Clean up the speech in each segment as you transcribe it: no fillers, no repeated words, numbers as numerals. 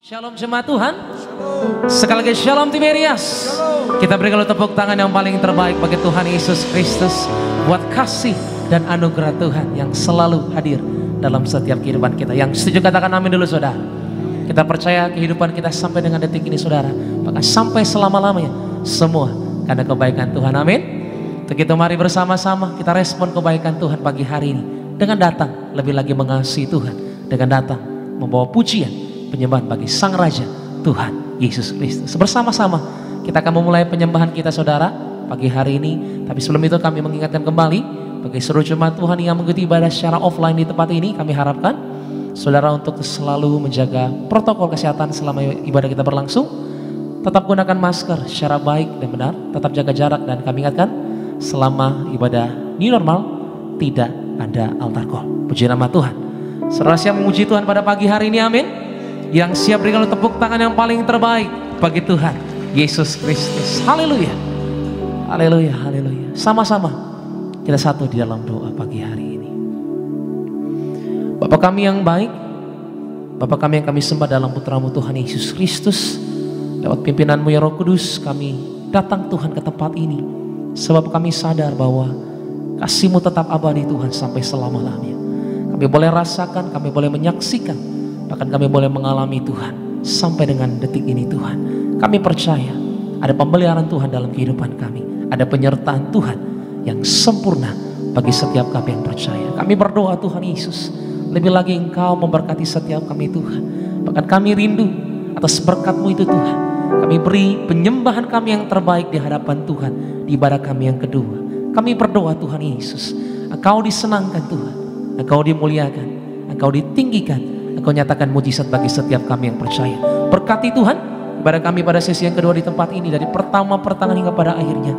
Shalom jemaat Tuhan. Sekali lagi shalom Tiberias. Kita berikan tepuk tangan yang paling terbaik bagi Tuhan Yesus Kristus, buat kasih dan anugerah Tuhan yang selalu hadir dalam setiap kehidupan kita. Yang setuju katakan amin dulu saudara. Kita percaya kehidupan kita sampai dengan detik ini saudara, bahkan sampai selama-lamanya semua karena kebaikan Tuhan. Amin. Untuk itu mari bersama-sama kita respon kebaikan Tuhan pagi hari ini dengan datang lebih lagi mengasihi Tuhan, dengan datang membawa pujian penyembahan bagi Sang Raja Tuhan Yesus Kristus. Bersama-sama kita akan memulai penyembahan kita saudara pagi hari ini. Tapi sebelum itu kami mengingatkan kembali bagi seluruh jemaat Tuhan yang mengikuti ibadah secara offline di tempat ini, kami harapkan saudara untuk selalu menjaga protokol kesehatan selama ibadah kita berlangsung. Tetap gunakan masker secara baik dan benar, tetap jaga jarak, dan kami ingatkan selama ibadah new normal tidak ada altar call. Puji nama Tuhan. Saudara siap memuji Tuhan pada pagi hari ini, amin. Yang siap berikan tepuk tangan yang paling terbaik bagi Tuhan Yesus Kristus. Haleluya, haleluya, haleluya. Sama-sama kita satu di dalam doa pagi hari ini. Bapa kami yang baik, Bapa kami yang kami sembah dalam putra-Mu Tuhan Yesus Kristus, lewat pimpinan-Mu ya Roh Kudus kami datang Tuhan ke tempat ini, sebab kami sadar bahwa kasih-Mu tetap abadi Tuhan sampai selama-lamanya. Kami boleh rasakan, kami boleh menyaksikan, bahkan kami boleh mengalami Tuhan sampai dengan detik ini Tuhan. Kami percaya ada pemeliharaan Tuhan dalam kehidupan kami, ada penyertaan Tuhan yang sempurna bagi setiap kami yang percaya. Kami berdoa Tuhan Yesus, lebih lagi Engkau memberkati setiap kami Tuhan. Bahkan kami rindu atas berkat-Mu itu Tuhan. Kami beri penyembahan kami yang terbaik di hadapan Tuhan di ibadah kami yang kedua. Kami berdoa Tuhan Yesus, Engkau disenangkan Tuhan, Engkau dimuliakan, Engkau ditinggikan, Engkau nyatakan mujizat bagi setiap kami yang percaya. Berkati Tuhan ibadah kami pada sesi yang kedua di tempat ini, dari pertama pertengahan hingga pada akhirnya,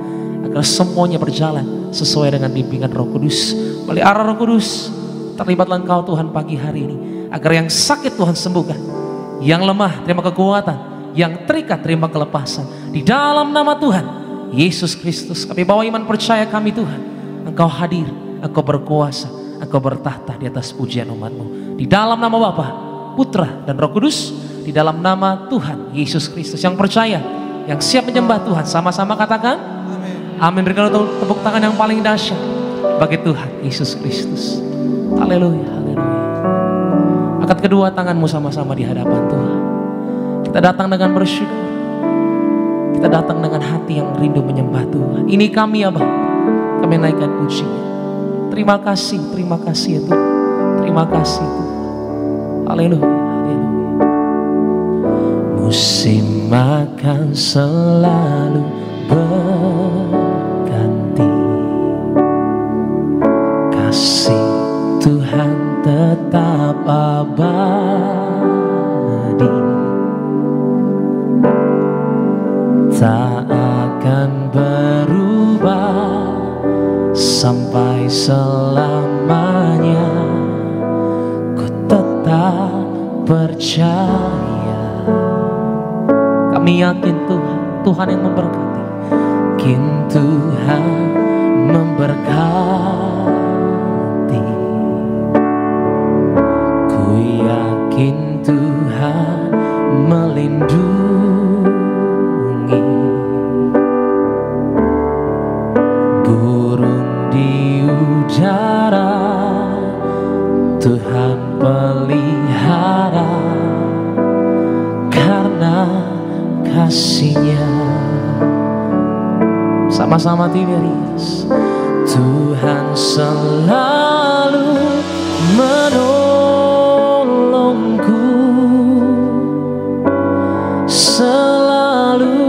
agar semuanya berjalan sesuai dengan bimbingan Roh Kudus. Melalui arah Roh Kudus, terlibatlah Engkau Tuhan pagi hari ini, agar yang sakit Tuhan sembuhkan, yang lemah terima kekuatan, yang terikat terima kelepasan. Di dalam nama Tuhan Yesus Kristus kami bawa iman percaya kami Tuhan, Engkau hadir, Engkau berkuasa, Engkau bertahta di atas pujian umat-Mu. Di dalam nama Bapa, Putra dan Roh Kudus, di dalam nama Tuhan Yesus Kristus. Yang percaya, yang siap menyembah Tuhan, sama-sama katakan amin. Amin. Berikan tepuk tangan yang paling dahsyat bagi Tuhan Yesus Kristus. Haleluya, haleluya. Angkat kedua tanganmu sama-sama di hadapan Tuhan. Kita datang dengan bersyukur, kita datang dengan hati yang rindu menyembah Tuhan. Ini kami ya Bapa, kami naikkan pujian. Terima kasih ya Tuhan. Terima kasih Tuhan. Haleluya, haleluya. Musim akan selalu berganti, kasih Tuhan tetap abadi, tak akan berubah sampai selamanya. Ku tetap percaya. Kami yakin Tuhan yang memberkati. Yakin Tuhan memberkati. Ku yakin Tuhan melindungi. Burung di udara Tuhan pelihara, karena kasih-Nya. Sama-sama Tiberias. Tuhan selalu menolongku, selalu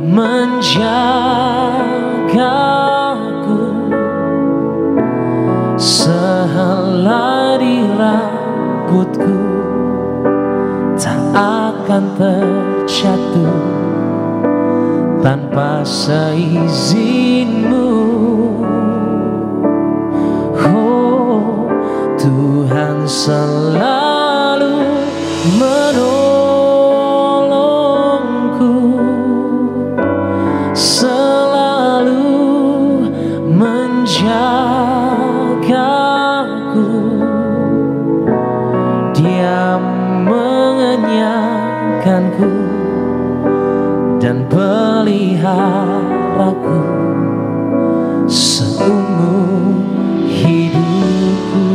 menjagaku, sehelai rambutku tak akan terjatuh tanpa seizin-Mu. Oh, Tuhan selalu menolongku, selalu menjagaku. Dia mengenyangkan menjagakanku dan peliharaku seumur hidupku.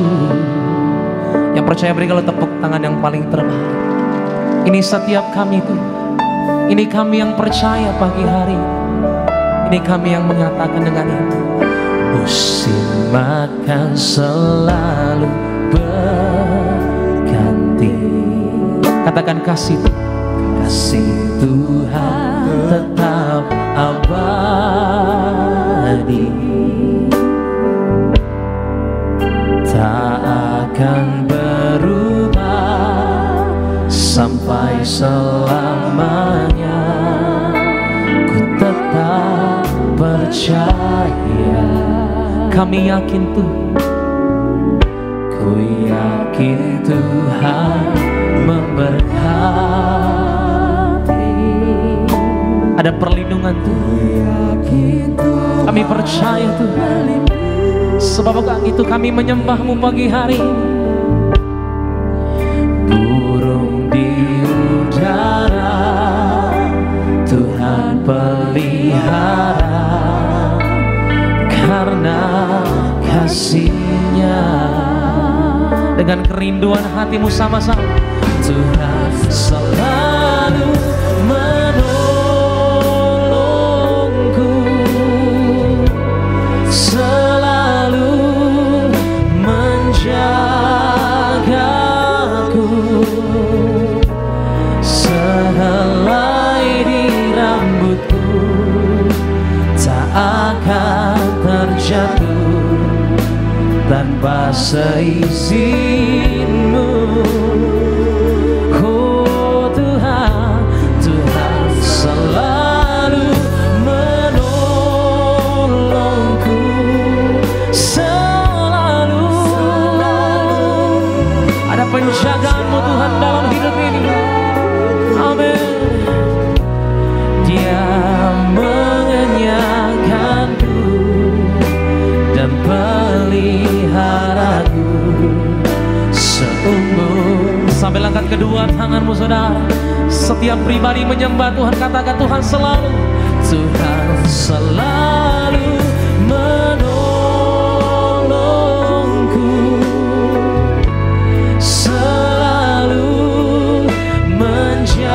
Yang percaya beri kalau tepuk tangan yang paling terbaik. Ini setiap kami itu. Ini kami yang percaya pagi hari. Ini kami yang mengatakan dengan ini. Musim makan selalu berganti. Katakan kasih Tuhan tetap abadi, tak akan berubah sampai selamanya. Ku tetap percaya, kami yakin ku yakin Tuhan memberkati. Ada perlindungan Tuhan, kami percaya Tuhan. Sebab itu kami menyembahmu pagi hari. Burung di udara Tuhan pelihara, karena kasih-Nya. Dengan kerinduan hatimu sama-sama, Tuhan selalu menolongku, selalu menjagaku, sehelai di rambutku tak akan terjatuh tanpa seizinmu. Oh Tuhan, Tuhan selalu menolongku, selalu ada penjagaanmu Tuhan dalam hidup ini. Amin. Dia mengenyangkanku dan peliharaku seumur. Sambil angkat kedua tanganmu saudara. Setiap pribadi menyembah Tuhan, katakan Tuhan selalu, Tuhan selalu menolongku, selalu menjagaku,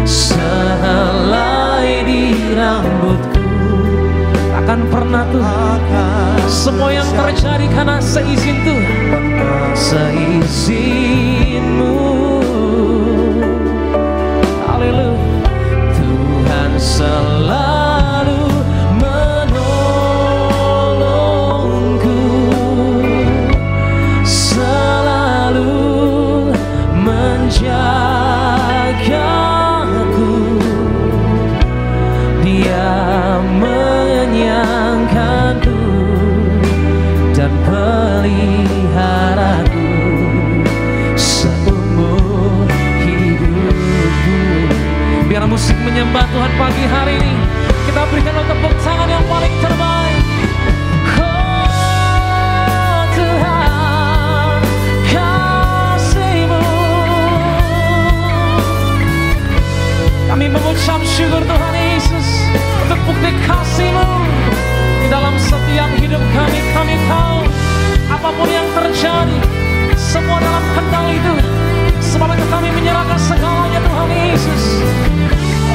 sehelai di rambutku. Akan pernah Tuhan, semua yang terjadi karena seizin Tuhan, seizinmu. Haleluya. Tuhan selalu menolongku, selalu menjagaku, Dia mengenyangkanku dan peliharaku seumur hidupku. Biar musik menyembah Tuhan pagi hari ini, kita berikan tepuk tangan yang paling terbaik. Oh Tuhan, kasih-Mu, kami mengucap syukur Tuhan Yesus untuk bukti kasih-Mu di dalam setiap hidup kami. Kami tahu apapun yang terjadi, semua dalam kendali itu. Sebab itu kami menyerahkan segalanya Tuhan Yesus.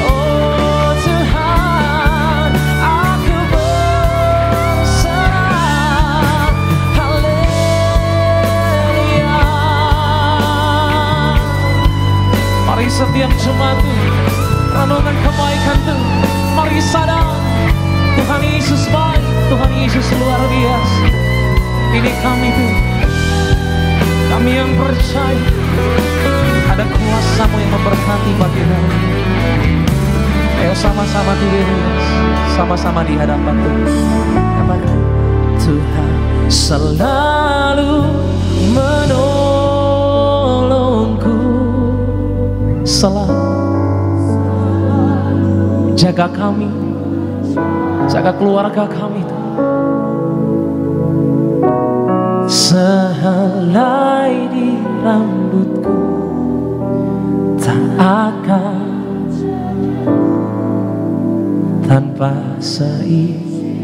Oh Tuhan, aku berserah. Haleluya. Mari setiap Jumat renungkan kebaikan Tuhan. Mari sadar Tuhan Yesus baik, Tuhan Yesus luar biasa. Ini kami Tuhan, kami yang percaya ada kuasa-Mu yang memberkati pagi hari. Ayo sama-sama diri, sama-sama di hadapan Tuhan. Katakan, Tuhan selalu menolongku, selalu jaga kami, jaga keluarga kami Tuhan. Sehelai di rambutku, tak akan tanpa seizin.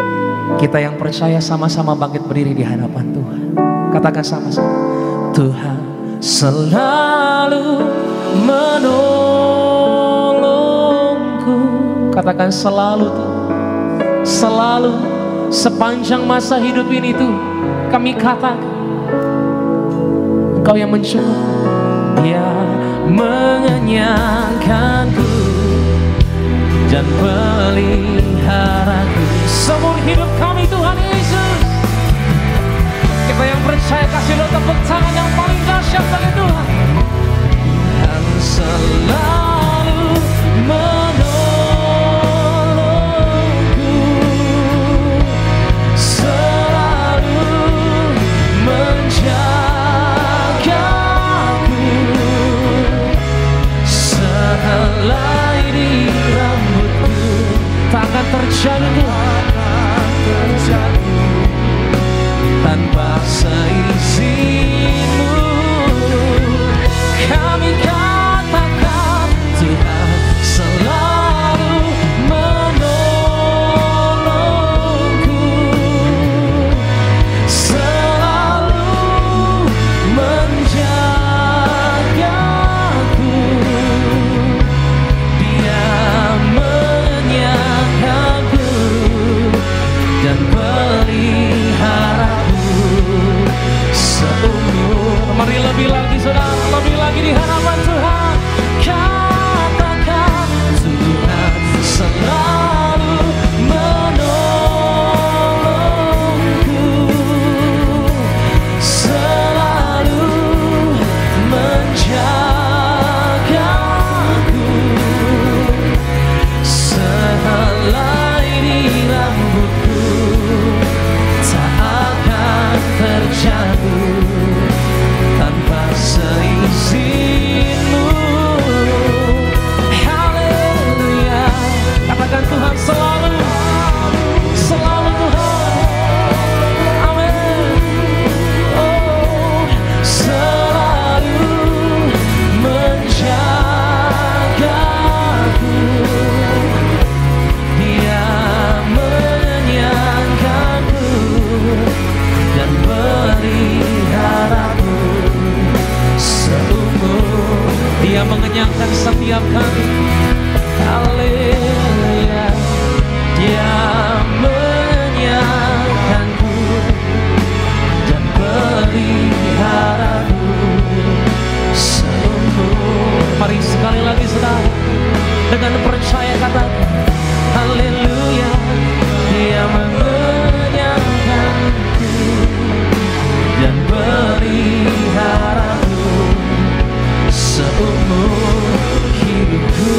Kita yang percaya sama-sama bangkit berdiri di hadapan Tuhan. Katakan sama-sama, Tuhan selalu menolongku. Katakan selalu tuh, selalu sepanjang masa hidup ini tuh kami katakan Engkau yang mencukupi. Dia mengenyangkanku dan peliharaku seumur hidup kami Tuhan Yesus. Kita yang percaya kasih lo tepuk tangan yang paling dahsyat bagi Tuhan. Tuhan selalu menolongku, selalu menjagaku, sehelai di rambutku takkan terjadi tanpa seizinmu. Kami katakan Tuhan selalu menolongku, selalu menjagaku. Dia menyangkaku dan peliharaku seumur. Mari lebih lagi saudara, lebih lagi di hadapan Tuhan. Katakan Tuhan selalu menolongku, selalu menjagaku, sehelai di rambutku tak akan terjatuh tanpa seizinmu. Haleluya. Katakan Tuhan selalu, selalu Tuhan. Amin. Oh, selalu menjagaku. Dia menyangkaku dan peliharaku seumur. Dia mengenyangkan setiap kami. Haleluya. Dia menyangkanku dan peliharaku seumur. Mari sekali lagi saudara, dengan percaya katakan haleluya. Dia menyangkanku dan peliharaku seumur hidupku.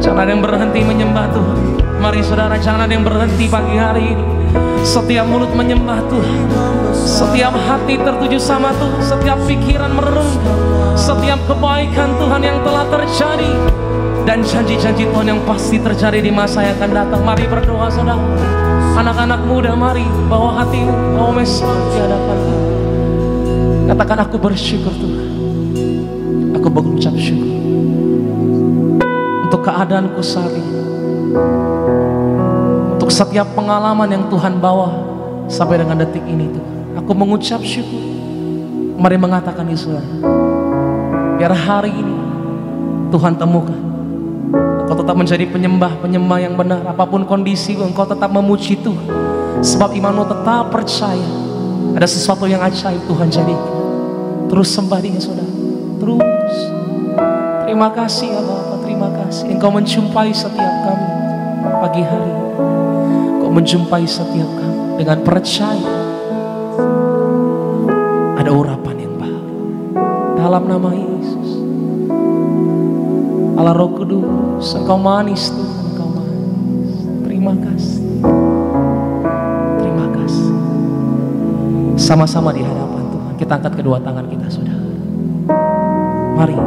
Jangan ada yang berhenti menyembah Tuhan. Mari saudara, jangan ada yang berhenti pagi hari ini. Setiap mulut menyembah Tuhan, setiap hati tertuju sama Tuhan, setiap pikiran merenungkan setiap kebaikan Tuhan yang telah terjadi dan janji-janji Tuhan yang pasti terjadi di masa yang akan datang. Mari berdoa saudara. Anak-anak muda, mari bawa hatimu, bawa mesbah di hadapan Tuhan. Katakan, aku bersyukur Tuhan. Aku mengucap syukur untuk keadaanku saat ini, untuk setiap pengalaman yang Tuhan bawa sampai dengan detik ini Tuhan. Aku mengucap syukur. Mari mengatakan di saudara, biar hari ini Tuhan temukan engkau tetap menjadi penyembah yang benar. Apapun kondisi engkau tetap memuji Tuhan, sebab imanmu tetap percaya ada sesuatu yang ajaib Tuhan jadikan. Terus sembah Dia saudara, terus. Terima kasih ya Bapa, terima kasih Engkau menjumpai setiap kami pagi hari ini. Engkau menjumpai setiap kami dengan percaya ada urapan yang baru dalam nama Yesus. Allah Roh Kudus, Engkau manis Tuhan, Engkau manis. Terima kasih, terima kasih. Sama-sama di hadapan Tuhan, kita angkat kedua tangan kita saudara. Mari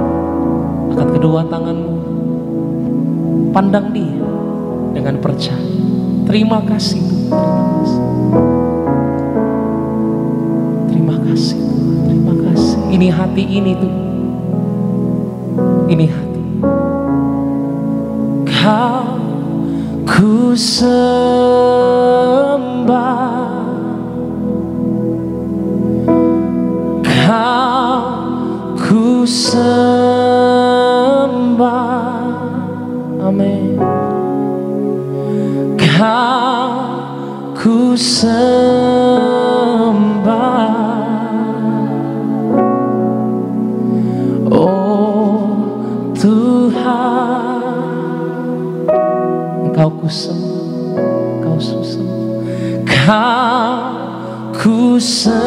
angkat kedua tanganmu, pandang Dia dengan percaya. Terima kasih Tuhan, terima kasih Tuhan, terima kasih. Ini hati ini Tuhan, ini hati. Kau ku sembah, Kau ku sembah, amin. Kau ku sembah, oh Tuhan. Kau ku sembah, Kau sembah, Kau ku sembah,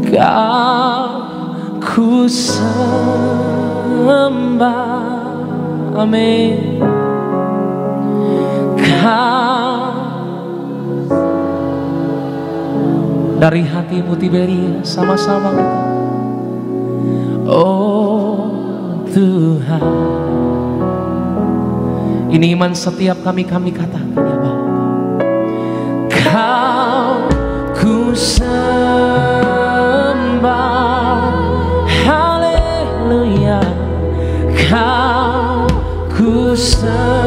Kau ku sembah, amin. Kau dari hatimu Tiberia, sama-sama kita. Oh Tuhan, ini iman setiap kami katakan ya Bapa. Kau ku sembah, haleluya. Kau ku sembah,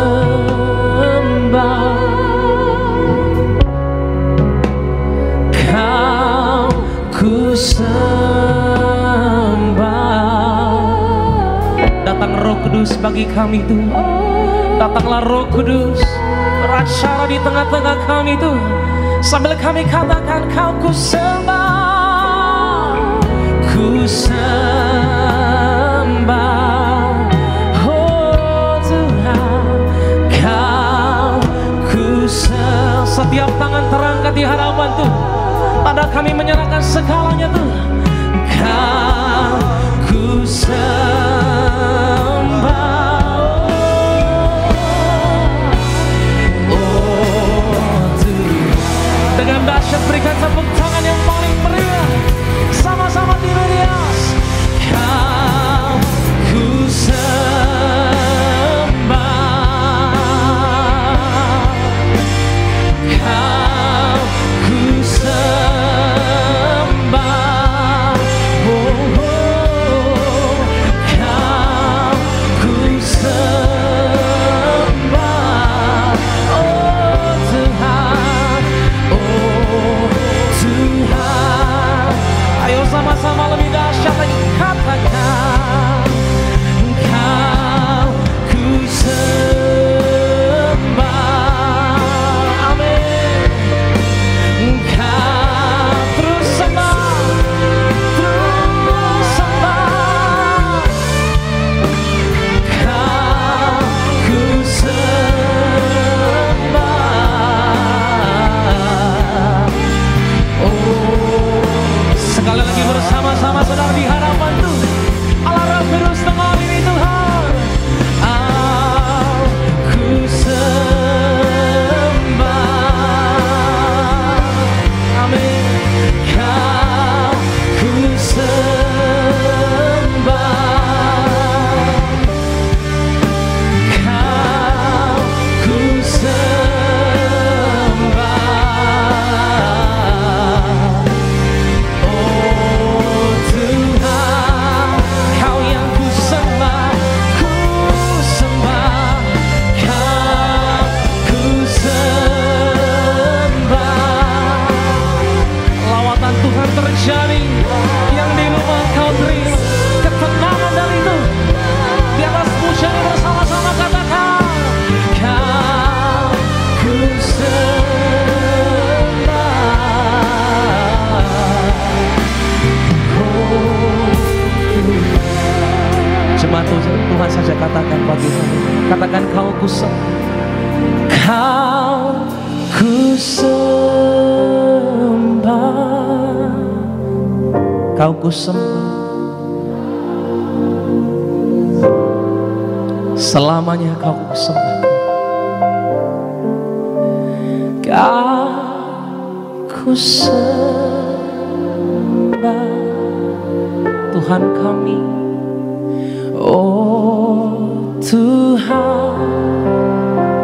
Kau ku sembah. Datang Roh Kudus bagi kami Tuhan. Datanglah Roh Kudus, beracara di tengah-tengah kami Tuhan. Sambil kami katakan, Kau ku sembah, ku sembah, oh Tuhan. Kau ku sembah. Setiap tangan terangkat di hadapan Tuhan, tanda kami menyerahkan segalanya Tuhan. Kau ku sembah, dengan dahsyat berikan tepuk tangan yang paling meriah. Sama-sama di Medias. Kau ku sembah, Kau ku sembah, oh saja katakan pagi hari. Katakan kau kusembah. Kau kusembah. Kau kusembah. Selamanya kau kusembah. Kau kusembah Tuhan kami. Oh Tuhan,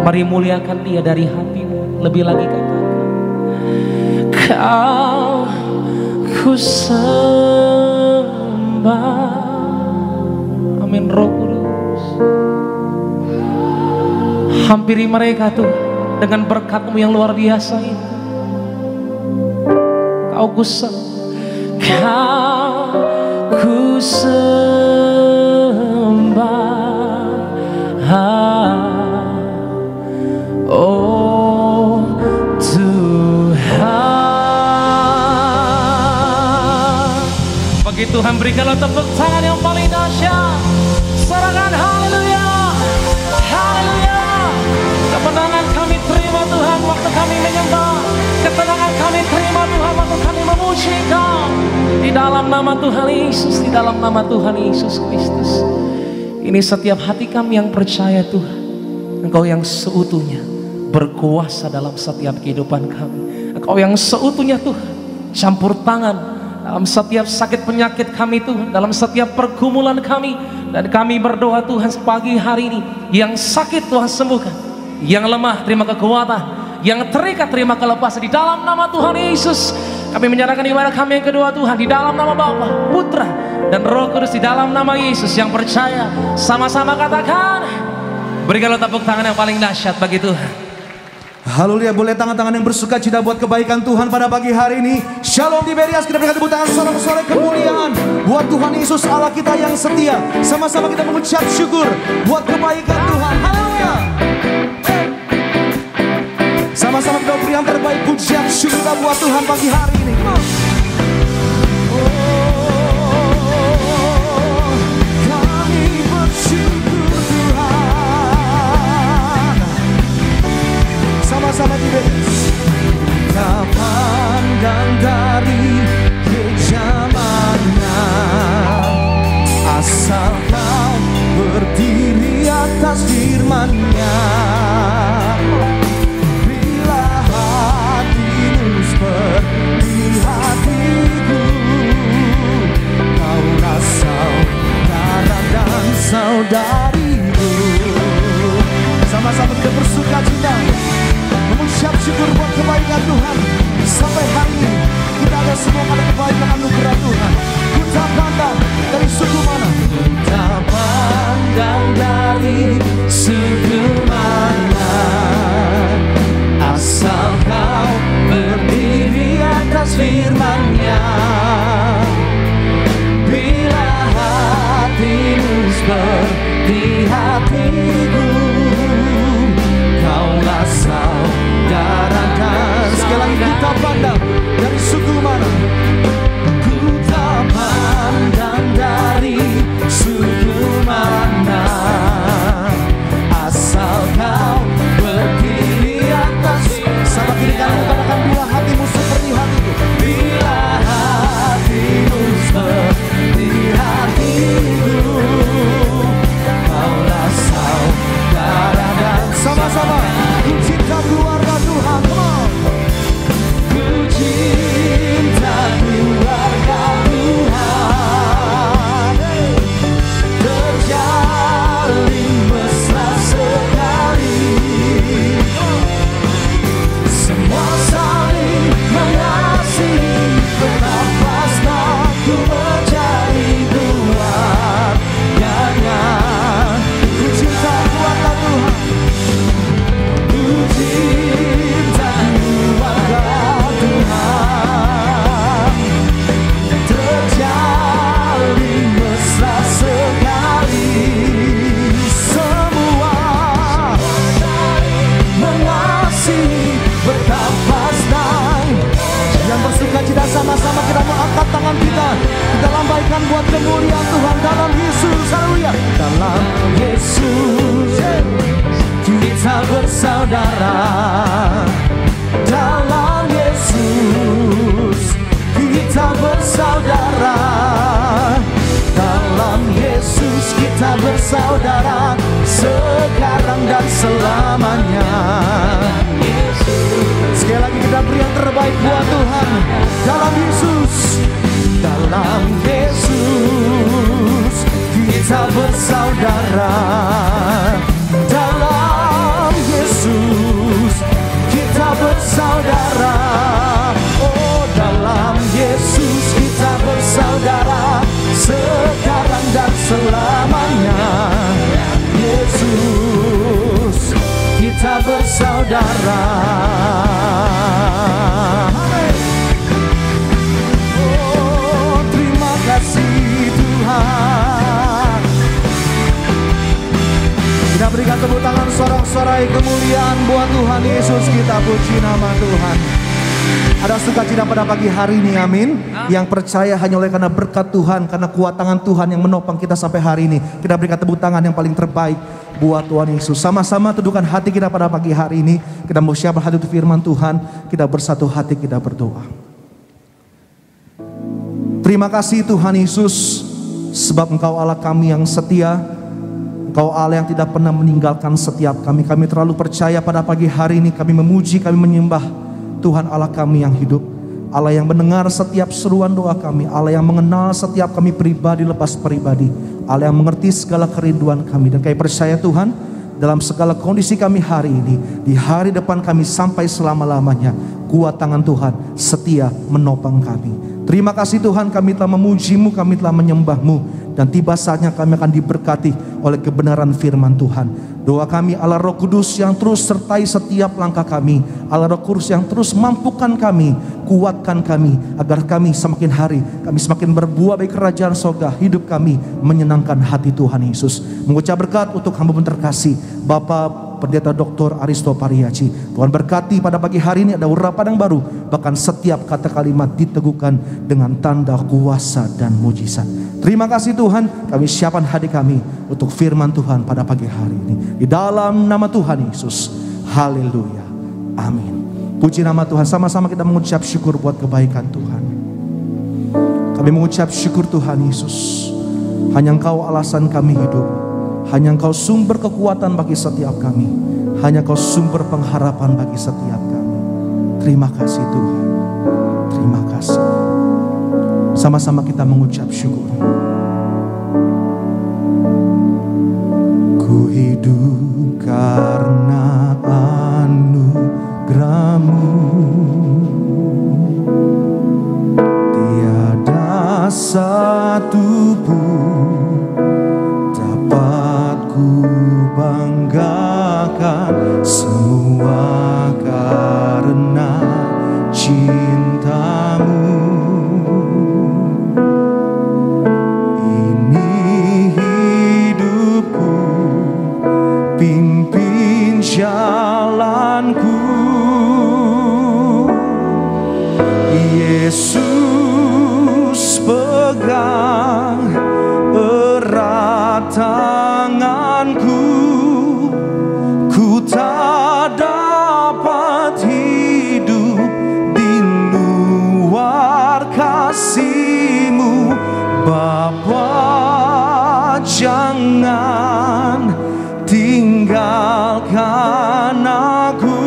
mari muliakan Dia dari hatimu. Lebih lagi katakan, kau kusembah. Amin. Roh Kudus, hampiri mereka tuh dengan berkat-Mu yang luar biasa itu. Kau kusembah, kau kusembah. Oh Tuhan. Bagi Tuhan berikanlah tepuk tangan yang paling dahsyat. Sorakan haleluya, haleluya. Kemenangan kami terima Tuhan waktu kami menyembah. Ketenangan kami terima Tuhan waktu kami memuji Engkau. Di dalam nama Tuhan Yesus, di dalam nama Tuhan Yesus Kristus. Ini setiap hati kami yang percaya Tuhan, Engkau yang seutuhnya berkuasa dalam setiap kehidupan kami. Engkau yang seutuhnya Tuhan campur tangan dalam setiap sakit penyakit kami Tuhan, dalam setiap pergumulan kami. Dan kami berdoa Tuhan pagi hari ini, yang sakit Tuhan sembuhkan, yang lemah terima kekuatan, yang terikat terima kelepasan di dalam nama Tuhan Yesus. Kami menyerahkan ibadah kami yang kedua Tuhan di dalam nama Bapa, Putra dan Roh Kudus di dalam nama Yesus. Yang percaya sama-sama katakan, berikanlah tepuk tangan yang paling dahsyat bagi Tuhan. Haleluya, boleh tangan-tangan yang bersuka cita buat kebaikan Tuhan pada pagi hari ini. Shalom Tiberias, kita berikan tepuk tangan sorak-sorai kemuliaan buat Tuhan Yesus Allah kita yang setia. Sama-sama kita mengucap syukur buat kebaikan Tuhan. Haleluya. Sama-sama kita beri yang terbaik pujian syukur kita buat Tuhan pagi hari ini. Kami bersyukur Tuhan. Sama-sama di bawah. Kita pandang dari kejamannya, asal Kau berdiri atas firman-Nya. Bila hatimu seperti hatiku, Kaulah saudara dan saudariku. Sama-sama kita bersuka cita, mengucap syukur buat kebaikan Tuhan. Sampai hari ini kita ada semua ada kebaikan anugerah Tuhan. Kita pandang dari suku mana? Kita pandang dari suku mana, asal Kau berdiri atas firman-Nya. Bila hatimu seperti hatiku, Kaulah saudara dan sekali lagi kita pandang dari suku mana? Kita pandang dari suku mana, asal Kau berdiri atas. Sama kiri kanan katakan, bila hatimu seperti hatiku. Bila hatimu seperti hatiku, Kaulah saudara Tuhan dalam Yesus. Haleluya. Dalam Yesus kita bersaudara. Dalam Yesus kita bersaudara. Dalam Yesus kita bersaudara sekarang dan selamanya. Sekali lagi kita beri yang terbaik buat Tuhan. Dalam Yesus, dalam Yesus kita bersaudara. Dalam Yesus kita bersaudara. Oh, dalam Yesus kita bersaudara sekarang dan selamanya. Yesus kita bersaudara. Oh, terima kasih Tuhan. Kita berikan tepuk tangan sorak-sorai kemuliaan buat Tuhan Yesus. Kita puji nama Tuhan. Ada sukacita pada pagi hari ini, amin. Yang percaya hanya oleh karena berkat Tuhan, karena kuat tangan Tuhan yang menopang kita sampai hari ini. Kita berikan tepuk tangan yang paling terbaik buat Tuhan Yesus. Sama-sama teduhkan hati kita pada pagi hari ini. Kita mau siap berhati untuk firman Tuhan. Kita bersatu hati, kita berdoa. Terima kasih Tuhan Yesus, sebab Engkau Allah kami yang setia. Engkau Allah yang tidak pernah meninggalkan setiap kami. Kami terlalu percaya pada pagi hari ini. Kami memuji, kami menyembah Tuhan Allah kami yang hidup, Allah yang mendengar setiap seruan doa kami, Allah yang mengenal setiap kami pribadi lepas pribadi, Allah yang mengerti segala kerinduan kami. Dan kami percaya Tuhan, dalam segala kondisi kami hari ini, di hari depan kami sampai selama-lamanya, kuat tangan Tuhan setia menopang kami. Terima kasih Tuhan, kami telah memuji-Mu, kami telah menyembah-Mu, dan tiba saatnya kami akan diberkati oleh kebenaran firman Tuhan. Doa kami Allah Roh Kudus yang terus sertai setiap langkah kami, Allah Roh Kudus yang terus mampukan kami, kuatkan kami, agar kami semakin hari, kami semakin berbuah bagi kerajaan surga. Hidup kami menyenangkan hati Tuhan Yesus. Mengucap berkat untuk hamba-Mu terkasih Bapak Pendeta Dr. Aristo Pariaci. Tuhan berkati pada pagi hari ini ada urapan yang baru, bahkan setiap kata kalimat diteguhkan dengan tanda kuasa dan mujizat. Terima kasih Tuhan, kami siapkan hati kami untuk firman Tuhan pada pagi hari ini. Di dalam nama Tuhan Yesus, haleluya, amin. Puji nama Tuhan, sama-sama kita mengucap syukur buat kebaikan Tuhan. Kami mengucap syukur Tuhan Yesus, hanya Engkau alasan kami hidup, hanya Engkau sumber kekuatan bagi setiap kami, hanya Engkau sumber pengharapan bagi setiap kami. Terima kasih Tuhan, terima kasih. Sama-sama kita mengucap syukur. Ku hidup karena anugerah-Mu, tiada satu pun dapat ku banggakan, semua karena cinta-Mu. Pimpin jalanku, Yesus pegang erat tanganku. Ku tak dapat hidup di luar kasih-Mu, Bapa. Jangan tinggalkan aku,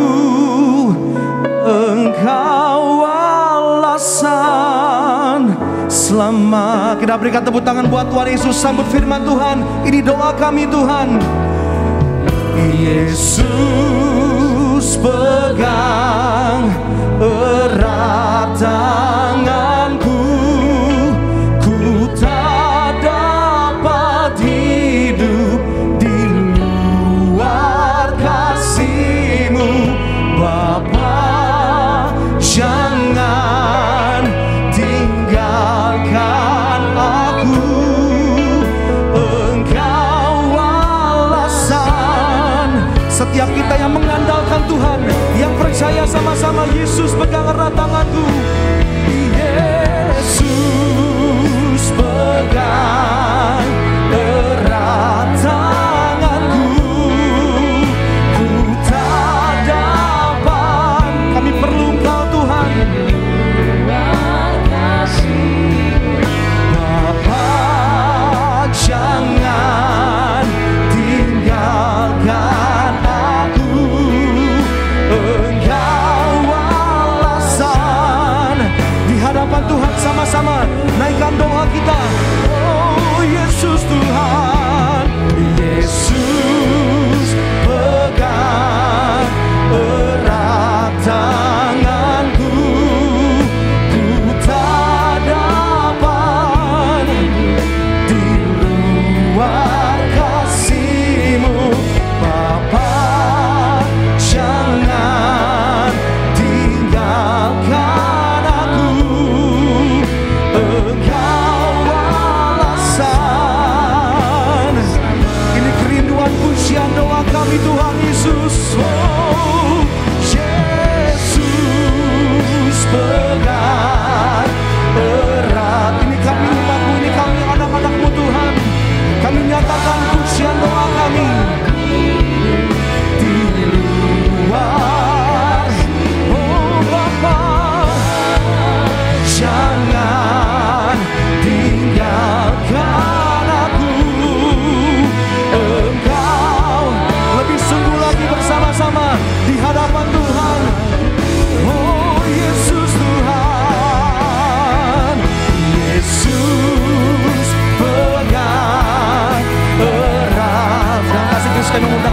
Engkau alasan selamat. Kita berikan tepuk tangan buat Tuhan Yesus, sambut firman Tuhan. Ini doa kami Tuhan. Yesus pegang erat tanganku, ku tak dapat hidup di luar kasih-Mu, Bapa. Jangan tinggalkan aku, Engkau alasan. Setiap kita yang mengandalkan Tuhan, yang percaya sama-sama, Yesus pegang erat tanganku, Yesus pegang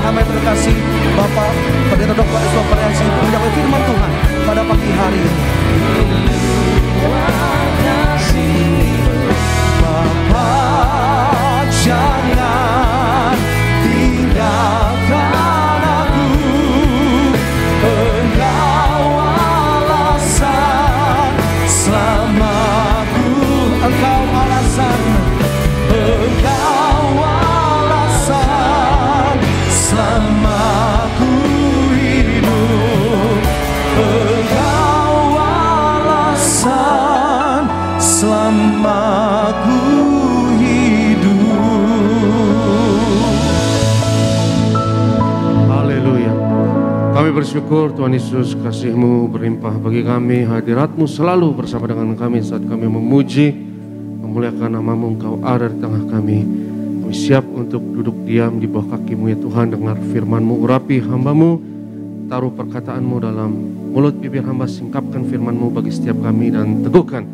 kami terkasih Bapak Pendeta Dr. Eswa Pariaji menyampaikan firman Tuhan pada pagi hari ini. Bapak jangan tinggalkan aku, Engkau alasan selamaku, Engkau alasan, Engkau alasan selamaku hidup, Engkau alasan selamaku hidup. Haleluya. Kami bersyukur Tuhan Yesus, kasih-Mu berlimpah bagi kami, hadirat-Mu selalu bersama dengan kami saat kami memuji, memuliakan nama-Mu. Engkau ada di tengah kami. Kami siap untuk duduk diam di bawah kaki-Mu ya Tuhan. Dengar firman-Mu, urapi hamba-Mu, taruh perkataan-Mu dalam mulut bibir hamba, singkapkan firman-Mu bagi setiap kami dan teguhkan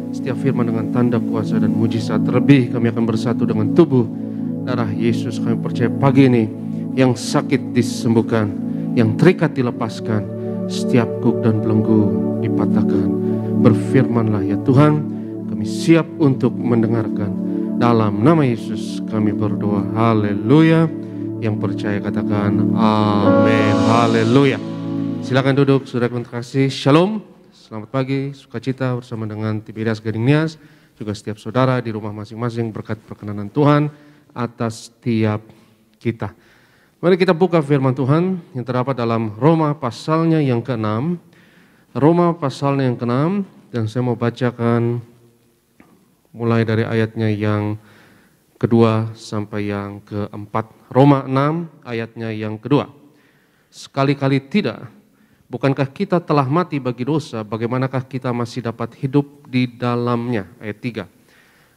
setiap firman dengan tanda kuasa dan mujizat. Terlebih kami akan bersatu dengan tubuh darah Yesus. Kami percaya pagi ini yang sakit disembuhkan, yang terikat dilepaskan, setiap kuk dan belenggu dipatahkan. Berfirmanlah ya Tuhan, kami siap untuk mendengarkan. Dalam nama Yesus kami berdoa, haleluya. Yang percaya katakan amin, haleluya. Silakan duduk, saudara terkasih. Shalom, selamat pagi, sukacita bersama dengan Tiberias Gading Nias, juga setiap saudara di rumah masing-masing, berkat perkenanan Tuhan atas setiap kita. Mari kita buka firman Tuhan yang terdapat dalam Roma pasalnya yang ke-6. Roma pasalnya yang ke-6, dan saya mau bacakan mulai dari ayatnya yang kedua sampai yang keempat. Roma 6 ayatnya yang kedua. Sekali-kali tidak, bukankah kita telah mati bagi dosa, bagaimanakah kita masih dapat hidup di dalamnya? Ayat 3.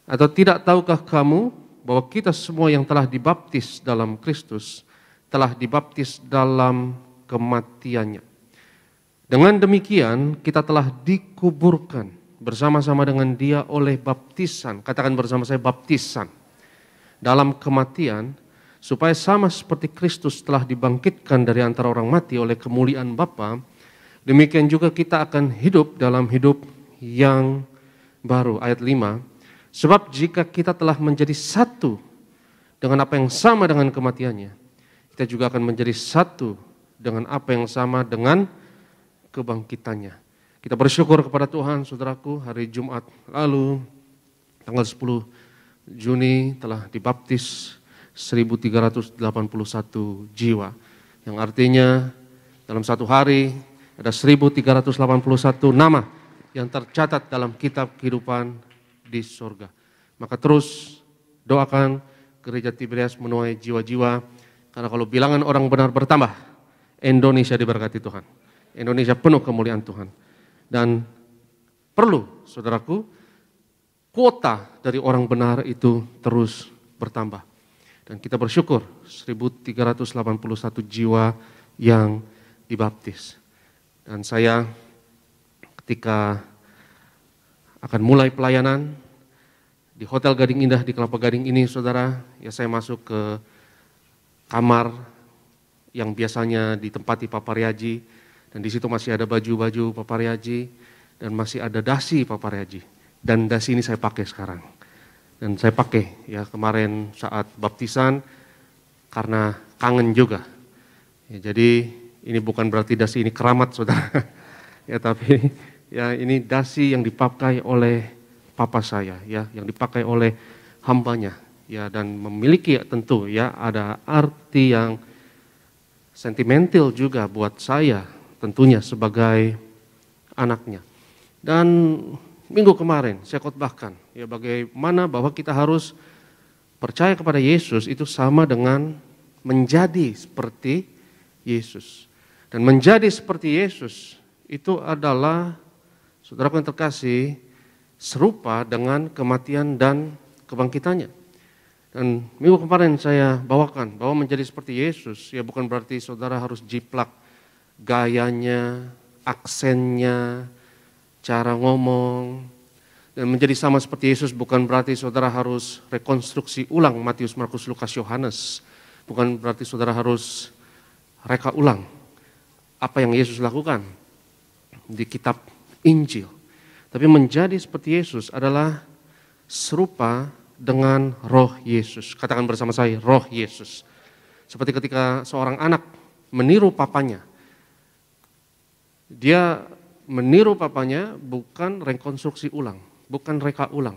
Atau tidak tahukah kamu bahwa kita semua yang telah dibaptis dalam Kristus telah dibaptis dalam kematiannya. Dengan demikian kita telah dikuburkan bersama-sama dengan Dia oleh baptisan. Katakan bersama saya, baptisan. Dalam kematian, supaya sama seperti Kristus telah dibangkitkan dari antara orang mati oleh kemuliaan Bapa, demikian juga kita akan hidup dalam hidup yang baru. Ayat 5. Sebab jika kita telah menjadi satu dengan apa yang sama dengan kematiannya, kita juga akan menjadi satu dengan apa yang sama dengan kebangkitannya. Kita bersyukur kepada Tuhan, saudaraku, hari Jumat lalu, tanggal 10 Juni telah dibaptis 1381 jiwa. Yang artinya dalam satu hari ada 1381 nama yang tercatat dalam kitab kehidupan di surga. Maka terus doakan Gereja Tiberias menuai jiwa-jiwa. Karena kalau bilangan orang benar bertambah, Indonesia diberkati Tuhan. Indonesia penuh kemuliaan Tuhan. Dan perlu, saudaraku, kuota dari orang benar itu terus bertambah. Dan kita bersyukur 1381 jiwa yang dibaptis. Dan saya ketika akan mulai pelayanan di Hotel Gading Indah di Kelapa Gading ini, saudara, ya saya masuk ke kamar yang biasanya ditempati Pak Pariaji, dan di situ masih ada baju-baju Pak Pariaji dan masih ada dasi Pak Pariaji. Dan dasi ini saya pakai sekarang. Dan saya pakai ya kemarin saat baptisan karena kangen juga. Ya, jadi ini bukan berarti dasi ini keramat, saudara. Ya, tapi ya ini dasi yang dipakai oleh papa saya, ya, yang dipakai oleh hambanya. Ya, dan memiliki tentu ya ada arti yang sentimental juga buat saya tentunya sebagai anaknya. Dan minggu kemarin saya khotbahkan ya bagaimana bahwa kita harus percaya kepada Yesus itu sama dengan menjadi seperti Yesus. Dan menjadi seperti Yesus itu adalah, saudaraku yang terkasih, serupa dengan kematian dan kebangkitannya. Dan minggu kemarin saya bawakan bahwa menjadi seperti Yesus ya bukan berarti saudara harus jiplak gayanya, aksennya, cara ngomong. Dan menjadi sama seperti Yesus bukan berarti saudara harus rekonstruksi ulang Matius, Markus, Lukas, Yohanes. Bukan berarti saudara harus reka ulang apa yang Yesus lakukan di kitab Injil. Tapi menjadi seperti Yesus adalah serupa dengan roh Yesus. Katakan bersama saya, roh Yesus. Seperti ketika seorang anak meniru papanya. Dia meniru papanya bukan rekonstruksi ulang, bukan reka ulang.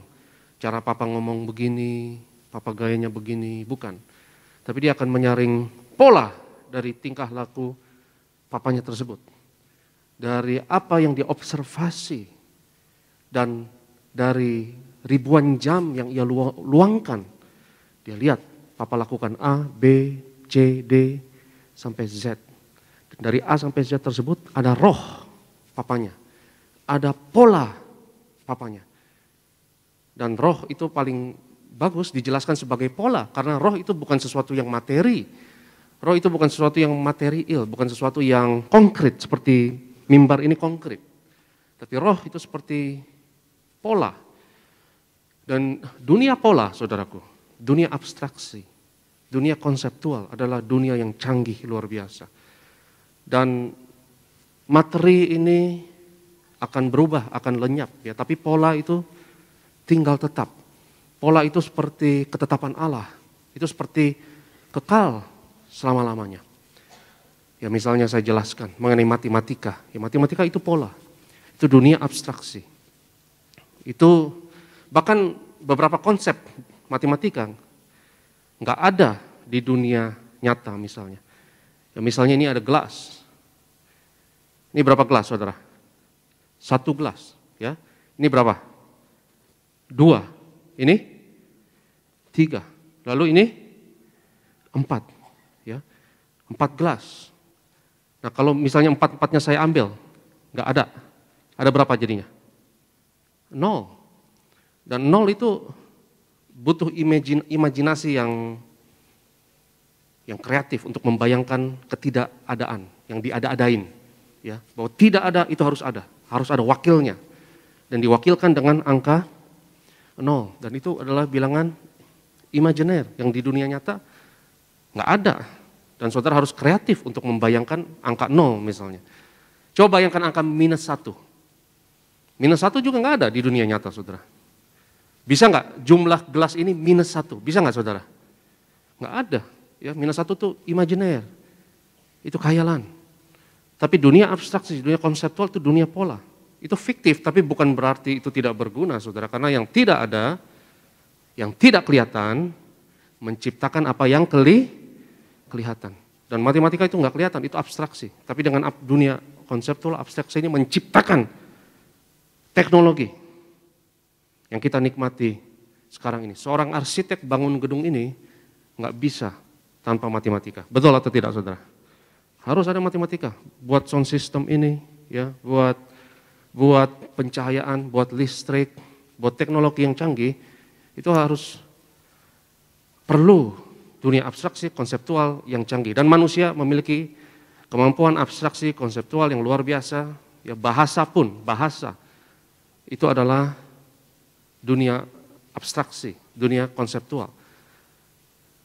Cara papa ngomong begini, papa gayanya begini, bukan. Tapi dia akan menyaring pola dari tingkah laku papanya tersebut. Dari apa yang diobservasi dan dari ribuan jam yang ia luangkan. Dia lihat papa lakukan A, B, C, D, sampai Z. Dari A sampai Z tersebut ada roh papanya. Ada pola papanya. Dan roh itu paling bagus dijelaskan sebagai pola. Karena roh itu bukan sesuatu yang materi. Roh itu bukan sesuatu yang material, bukan sesuatu yang konkret seperti mimbar ini konkret. Tapi roh itu seperti pola. Dan dunia pola, saudaraku, dunia abstraksi, dunia konseptual adalah dunia yang canggih luar biasa. Dan materi ini akan berubah, akan lenyap, ya. Tapi pola itu tinggal tetap. Pola itu seperti ketetapan Allah, itu seperti kekal selama-lamanya. Ya misalnya saya jelaskan mengenai matematika. Ya matematika itu pola, itu dunia abstraksi. Itu bahkan beberapa konsep matematika nggak ada di dunia nyata misalnya. Ya misalnya ini ada gelas. Ini berapa gelas, saudara? 1 gelas, ya. Ini berapa? 2. Ini 3. Lalu ini 4, ya. 4 gelas. Nah kalau misalnya 4-4-nya saya ambil, nggak ada. Ada berapa jadinya? 0. Dan 0 itu butuh imajinasi yang kreatif untuk membayangkan ketidakadaan, yang diada-adain. Ya, bahwa tidak ada itu harus ada wakilnya. Dan diwakilkan dengan angka 0. Dan itu adalah bilangan imajiner yang di dunia nyata nggak ada. Dan saudara harus kreatif untuk membayangkan angka 0 misalnya. Coba bayangkan angka -1. -1 juga nggak ada di dunia nyata, saudara. Bisa nggak jumlah gelas ini -1? Bisa nggak, saudara? Nggak ada. Ya, -1 itu imajiner. Itu khayalan. Tapi dunia abstraksi, dunia konseptual itu dunia pola. Itu fiktif, tapi bukan berarti itu tidak berguna, saudara. Karena yang tidak ada, yang tidak kelihatan, menciptakan apa yang kelihatan. Dan matematika itu nggak kelihatan, itu abstraksi. Tapi dengan dunia konseptual abstraksi ini menciptakan teknologi yang kita nikmati sekarang ini. Seorang arsitek bangun gedung ini nggak bisa tanpa matematika. Betul atau tidak, saudara? Harus ada matematika buat sound system ini, ya, buat pencahayaan, buat listrik, buat teknologi yang canggih, itu harus perlu dunia abstraksi konseptual yang canggih. Dan manusia memiliki kemampuan abstraksi konseptual yang luar biasa, ya, bahasa itu adalah dunia abstraksi, dunia konseptual.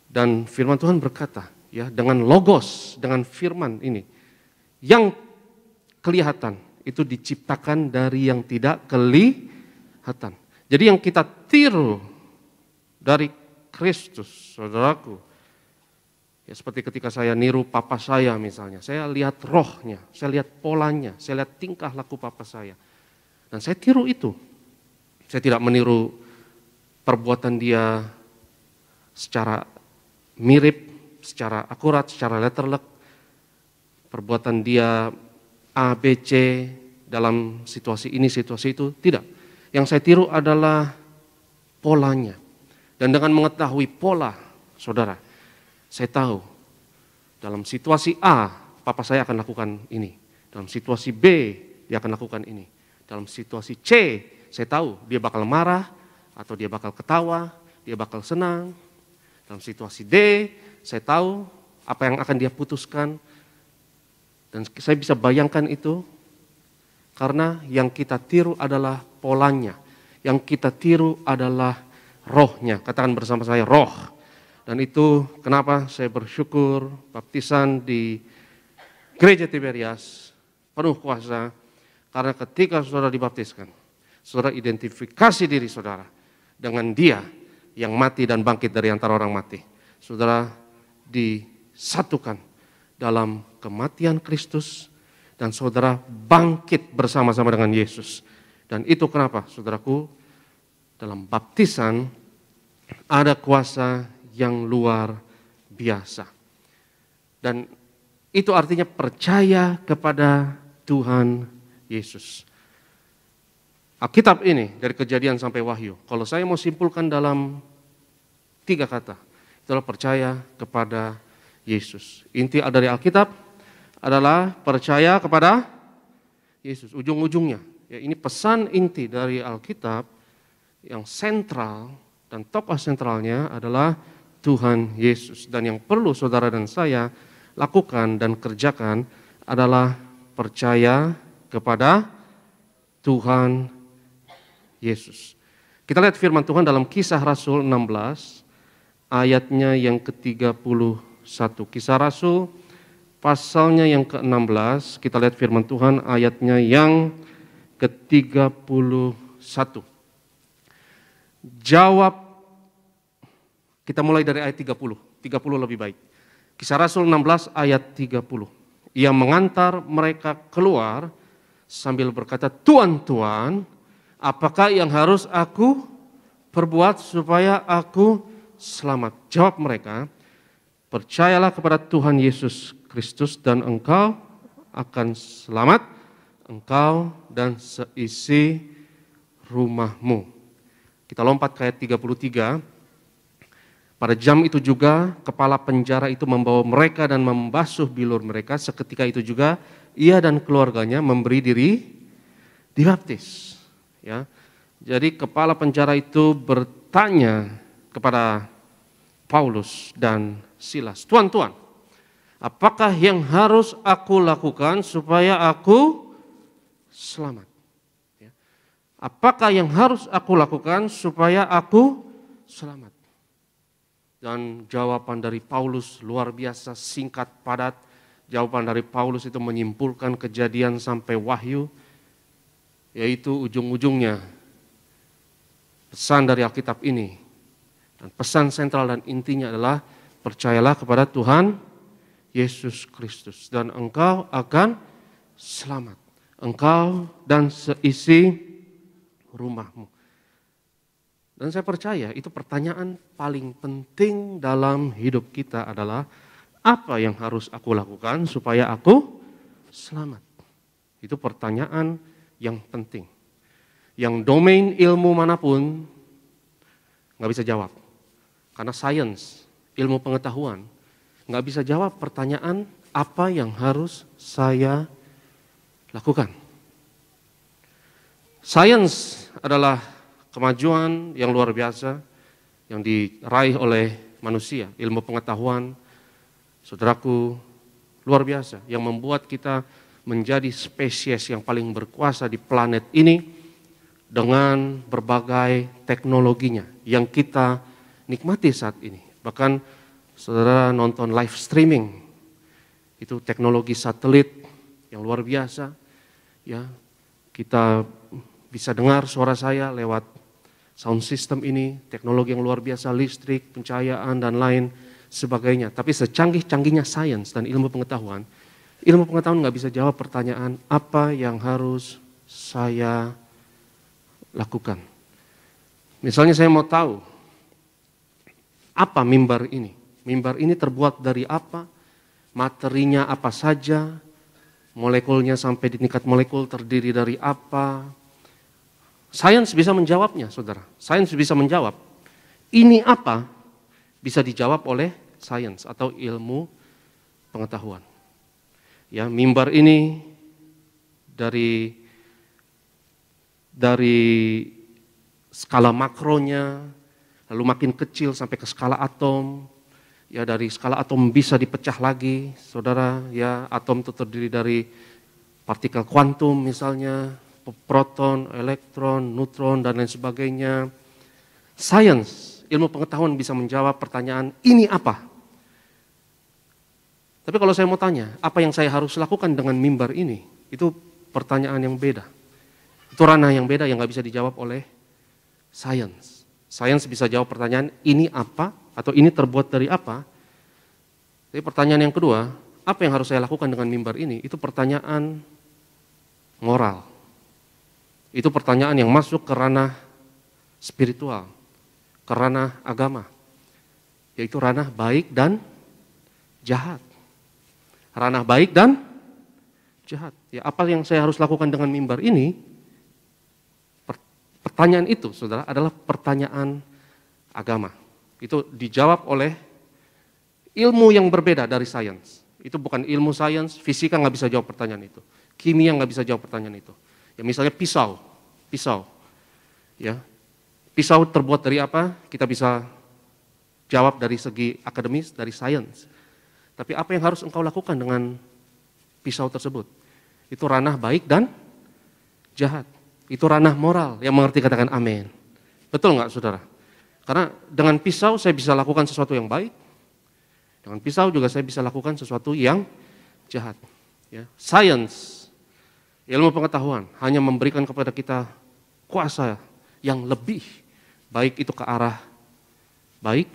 Dan firman Tuhan berkata, ya, dengan logos, dengan firman ini, yang kelihatan itu diciptakan dari yang tidak kelihatan. Jadi yang kita tiru dari Kristus, saudaraku, ya seperti ketika saya niru papa saya misalnya, saya lihat rohnya, saya lihat polanya, saya lihat tingkah laku papa saya. Dan saya tiru itu. Saya tidak meniru perbuatan dia secara mirip, secara akurat, secara letterlek. Perbuatan dia A, B, C dalam situasi ini, situasi itu, tidak. Yang saya tiru adalah polanya. Dan dengan mengetahui pola, saudara, saya tahu dalam situasi A, papa saya akan lakukan ini. Dalam situasi B, dia akan lakukan ini. Dalam situasi C, saya tahu dia bakal marah, atau dia bakal ketawa, dia bakal senang. Dalam situasi D, saya tahu apa yang akan dia putuskan. Dan saya bisa bayangkan itu, karena yang kita tiru adalah polanya. Yang kita tiru adalah rohnya. Katakan bersama saya, roh. Dan itu kenapa saya bersyukur baptisan di gereja Tiberias penuh kuasa, karena ketika saudara dibaptiskan, saudara identifikasi diri saudara dengan Dia yang mati dan bangkit dari antara orang mati. Saudara disatukan dalam kematian Kristus dan saudara bangkit bersama-sama dengan Yesus. Dan itu kenapa, saudaraku, dalam baptisan ada kuasa yang luar biasa. Dan itu artinya percaya kepada Tuhan Yesus. Alkitab ini dari Kejadian sampai Wahyu, kalau saya mau simpulkan dalam 3 kata, itulah percaya kepada Yesus. Inti dari Alkitab adalah percaya kepada Yesus. Ujung-ujungnya, ya, ini pesan inti dari Alkitab yang sentral dan tokoh sentralnya adalah Tuhan Yesus. Dan yang perlu saudara dan saya lakukan dan kerjakan adalah percaya kepada Tuhan Yesus. Kita lihat firman Tuhan dalam Kisah Rasul 16 ayatnya yang ke-31. Kisah Rasul pasalnya yang ke-16, kita lihat firman Tuhan ayatnya yang ke-31. Jawab, kita mulai dari ayat 30 lebih baik. Kisah Rasul 16 ayat 30. Ia mengantar mereka keluar sambil berkata, "Tuan, Tuan, apakah yang harus aku perbuat supaya aku selamat?" Jawab mereka, "Percayalah kepada Tuhan Yesus Kristus dan engkau akan selamat, engkau dan seisi rumahmu." Kita lompat ke ayat 33. Pada jam itu juga kepala penjara itu membawa mereka dan membasuh bilur mereka. Seketika itu juga ia dan keluarganya memberi diri dibaptis. Ya, jadi kepala penjara itu bertanya kepada Paulus dan Silas, "Tuan, apakah yang harus aku lakukan supaya aku selamat? Ya. Apakah yang harus aku lakukan supaya aku selamat?" Dan jawaban dari Paulus luar biasa singkat, padat. Jawaban dari Paulus itu menyimpulkan Kejadian sampai Wahyu, yaitu ujung-ujungnya pesan dari Alkitab ini. Dan pesan sentral dan intinya adalah percayalah kepada Tuhan Yesus Kristus dan engkau akan selamat. Engkau dan seisi rumahmu. Dan saya percaya itu pertanyaan paling penting dalam hidup kita adalah, apa yang harus aku lakukan supaya aku selamat? Itu pertanyaan yang penting. Yang domain ilmu manapun nggak bisa jawab. Karena sains, ilmu pengetahuan, nggak bisa jawab pertanyaan apa yang harus saya lakukan. Sains adalah kemajuan yang luar biasa yang diraih oleh manusia. Ilmu pengetahuan, saudaraku, luar biasa yang membuat kita menjadi spesies yang paling berkuasa di planet ini dengan berbagai teknologinya yang kita nikmati saat ini. Bahkan saudara nonton live streaming, itu teknologi satelit yang luar biasa. Ya, kita bisa dengar suara saya lewat sound system ini, teknologi yang luar biasa, listrik, pencahayaan dan lain sebagainya. Tapi secanggih-canggihnya sains dan ilmu pengetahuan nggak bisa jawab pertanyaan apa yang harus saya lakukan. Misalnya saya mau tahu apa mimbar ini. Mimbar ini terbuat dari apa? Materinya apa saja? Molekulnya sampai di tingkat molekul terdiri dari apa? Sains bisa menjawabnya, saudara. Sains bisa menjawab. Ini apa? Bisa dijawab oleh sains atau ilmu pengetahuan. Ya, mimbar ini dari skala makronya, lalu makin kecil sampai ke skala atom. Ya, dari skala atom bisa dipecah lagi, saudara. Ya, atom itu terdiri dari partikel kuantum misalnya, proton, elektron, neutron, dan lain sebagainya. Sains, ilmu pengetahuan bisa menjawab pertanyaan, ini apa? Tapi kalau saya mau tanya, apa yang saya harus lakukan dengan mimbar ini? Itu pertanyaan yang beda. Itu ranah yang beda yang nggak bisa dijawab oleh sains. Sains bisa jawab pertanyaan ini apa atau ini terbuat dari apa. Tapi pertanyaan yang kedua, apa yang harus saya lakukan dengan mimbar ini? Itu pertanyaan moral. Itu pertanyaan yang masuk ke ranah spiritual, ke ranah agama. Yaitu ranah baik dan jahat. Ranah baik dan jahat. Ya, apa yang saya harus lakukan dengan mimbar ini? Pertanyaan itu, saudara, adalah pertanyaan agama. Itu dijawab oleh ilmu yang berbeda dari sains. Itu bukan ilmu sains, fisika nggak bisa jawab pertanyaan itu. Kimia nggak bisa jawab pertanyaan itu. Ya, misalnya pisau. Ya, pisau terbuat dari apa? Kita bisa jawab dari segi akademis, dari sains. Tapi apa yang harus engkau lakukan dengan pisau tersebut? Itu ranah baik dan jahat. Itu ranah moral, yang mengerti katakan amin. Betul nggak saudara? Karena dengan pisau saya bisa lakukan sesuatu yang baik. Dengan pisau juga saya bisa lakukan sesuatu yang jahat. Ya. Sains, ilmu pengetahuan hanya memberikan kepada kita kuasa yang lebih. Baik itu ke arah baik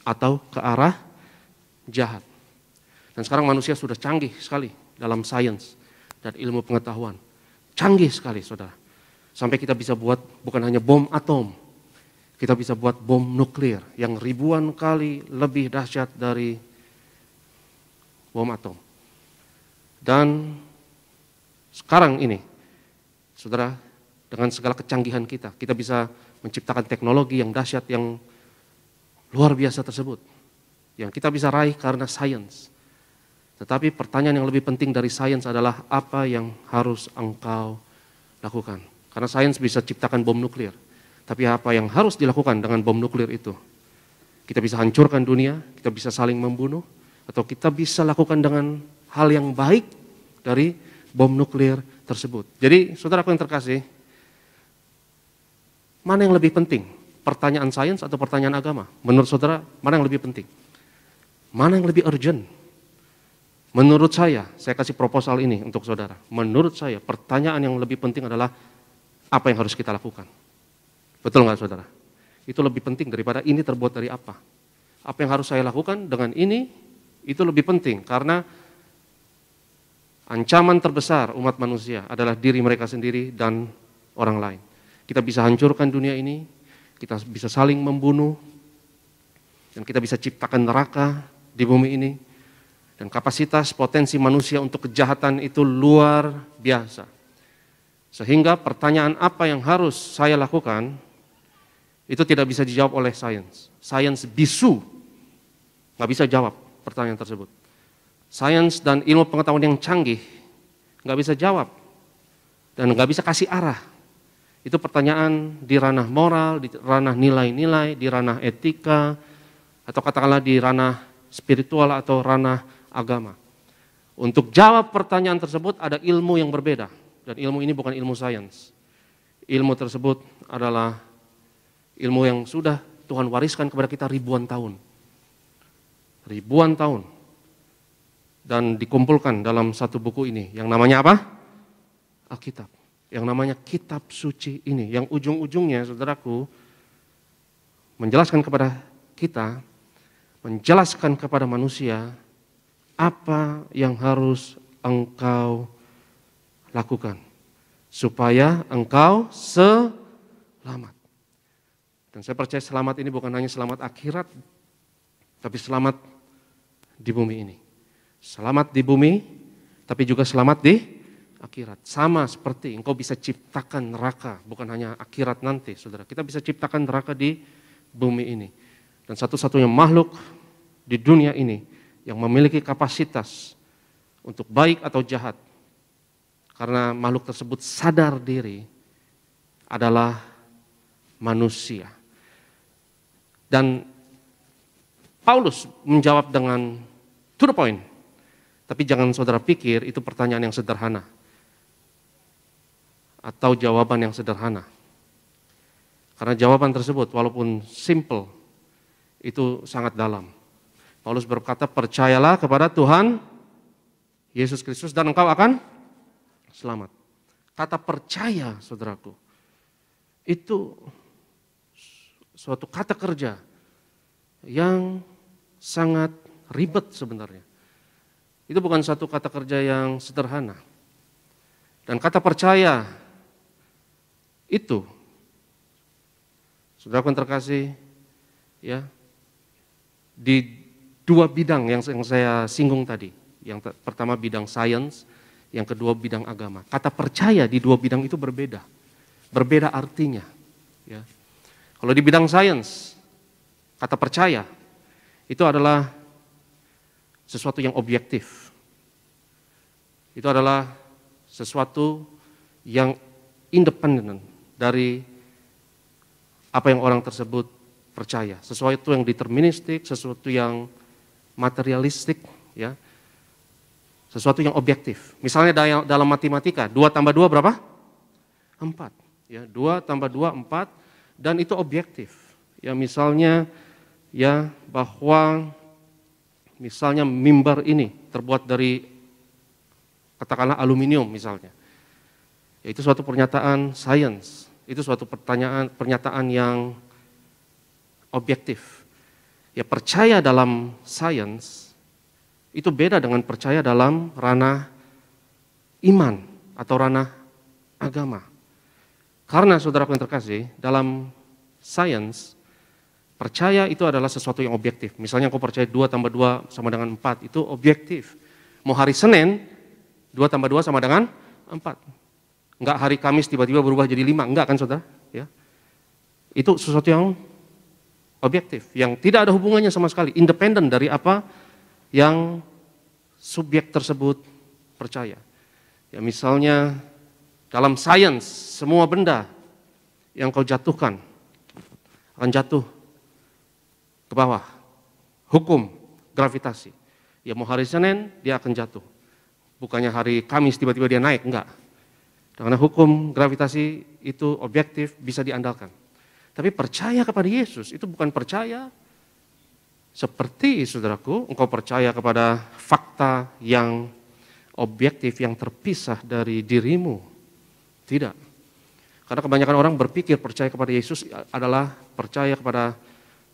atau ke arah jahat. Dan sekarang manusia sudah canggih sekali dalam sains dan ilmu pengetahuan. Canggih sekali saudara. Sampai kita bisa buat bukan hanya bom atom. Kita bisa buat bom nuklir yang ribuan kali lebih dahsyat dari bom atom. Dan sekarang ini, saudara, dengan segala kecanggihan kita bisa menciptakan teknologi yang dahsyat, yang luar biasa tersebut. Yang kita bisa raih karena sains. Tetapi pertanyaan yang lebih penting dari sains adalah apa yang harus engkau lakukan. Karena sains bisa ciptakan bom nuklir. Tapi apa yang harus dilakukan dengan bom nuklir itu? Kita bisa hancurkan dunia, kita bisa saling membunuh, atau kita bisa lakukan dengan hal yang baik dari bom nuklir tersebut. Jadi saudaraku yang terkasih, mana yang lebih penting? Pertanyaan sains atau pertanyaan agama? Menurut saudara, mana yang lebih penting? Mana yang lebih urgent? Menurut saya kasih proposal ini untuk saudara. Menurut saya, pertanyaan yang lebih penting adalah apa yang harus kita lakukan. Betul nggak saudara? Itu lebih penting daripada ini terbuat dari apa. Apa yang harus saya lakukan dengan ini, itu lebih penting. Karena ancaman terbesar umat manusia adalah diri mereka sendiri dan orang lain. Kita bisa hancurkan dunia ini, kita bisa saling membunuh, dan kita bisa ciptakan neraka di bumi ini. Dan kapasitas potensi manusia untuk kejahatan itu luar biasa. Sehingga pertanyaan apa yang harus saya lakukan, itu tidak bisa dijawab oleh sains. Sains bisu, nggak bisa jawab pertanyaan tersebut. Sains dan ilmu pengetahuan yang canggih, nggak bisa jawab. Dan nggak bisa kasih arah. Itu pertanyaan di ranah moral, di ranah nilai-nilai, di ranah etika, atau katakanlah di ranah spiritual atau ranah agama. Untuk jawab pertanyaan tersebut ada ilmu yang berbeda. Dan ilmu ini bukan ilmu sains. Ilmu tersebut adalah ilmu yang sudah Tuhan wariskan kepada kita ribuan tahun. Ribuan tahun. Dan dikumpulkan dalam satu buku ini. Yang namanya apa? Alkitab. Yang namanya kitab suci ini. Yang ujung-ujungnya saudaraku menjelaskan kepada kita, menjelaskan kepada manusia apa yang harus engkau lakukan supaya engkau selamat. Dan saya percaya selamat ini bukan hanya selamat akhirat, tapi selamat di bumi ini. Selamat di bumi, tapi juga selamat di akhirat. Sama seperti engkau bisa ciptakan neraka, bukan hanya akhirat nanti, saudara. Kita bisa ciptakan neraka di bumi ini. Dan satu-satunya makhluk di dunia ini yang memiliki kapasitas untuk baik atau jahat, karena makhluk tersebut sadar diri, adalah manusia. Dan Paulus menjawab dengan to the point. Tapi jangan saudara pikir itu pertanyaan yang sederhana atau jawaban yang sederhana. Karena jawaban tersebut walaupun simple, itu sangat dalam. Paulus berkata, percayalah kepada Tuhan Yesus Kristus dan engkau akan selamat. Kata percaya, saudaraku, itu suatu kata kerja yang sangat ribet sebenarnya. Itu bukan satu kata kerja yang sederhana. Dan kata percaya itu, saudaraku yang terkasih, ya, di dua bidang yang saya singgung tadi. Yang pertama bidang sains, yang kedua bidang agama. Kata percaya di dua bidang itu berbeda. Berbeda artinya. Ya. Kalau di bidang sains, kata percaya itu adalah sesuatu yang objektif. Itu adalah sesuatu yang independen dari apa yang orang tersebut percaya. Sesuatu yang deterministik, sesuatu yang materialistik, ya, sesuatu yang objektif. Misalnya dalam matematika, 2 tambah 2 berapa? 4. Ya, 2 tambah 2, 4, dan itu objektif. Ya, misalnya, ya, bahwa misalnya mimbar ini terbuat dari, katakanlah aluminium misalnya. Ya, itu suatu pernyataan sains, itu suatu pernyataan yang objektif. Ya, percaya dalam sains itu beda dengan percaya dalam ranah iman atau ranah agama. Karena saudaraku yang terkasih, dalam sains percaya itu adalah sesuatu yang objektif. Misalnya kau percaya 2 tambah 2 sama dengan 4, itu objektif. Mau hari Senin 2 tambah 2 sama dengan 4. Enggak hari Kamis tiba-tiba berubah jadi 5, enggak kan saudara? Ya. Itu sesuatu yang objektif, yang tidak ada hubungannya sama sekali, independen dari apa yang subjek tersebut percaya. Ya, misalnya dalam sains, semua benda yang kau jatuhkan akan jatuh ke bawah. Hukum gravitasi. Ya, mau hari Senin dia akan jatuh. Bukannya hari Kamis tiba-tiba dia naik, enggak. Karena hukum gravitasi itu objektif, bisa diandalkan. Tapi percaya kepada Yesus itu bukan percaya seperti, saudaraku, engkau percaya kepada fakta yang objektif, yang terpisah dari dirimu. Tidak. Karena kebanyakan orang berpikir percaya kepada Yesus adalah percaya kepada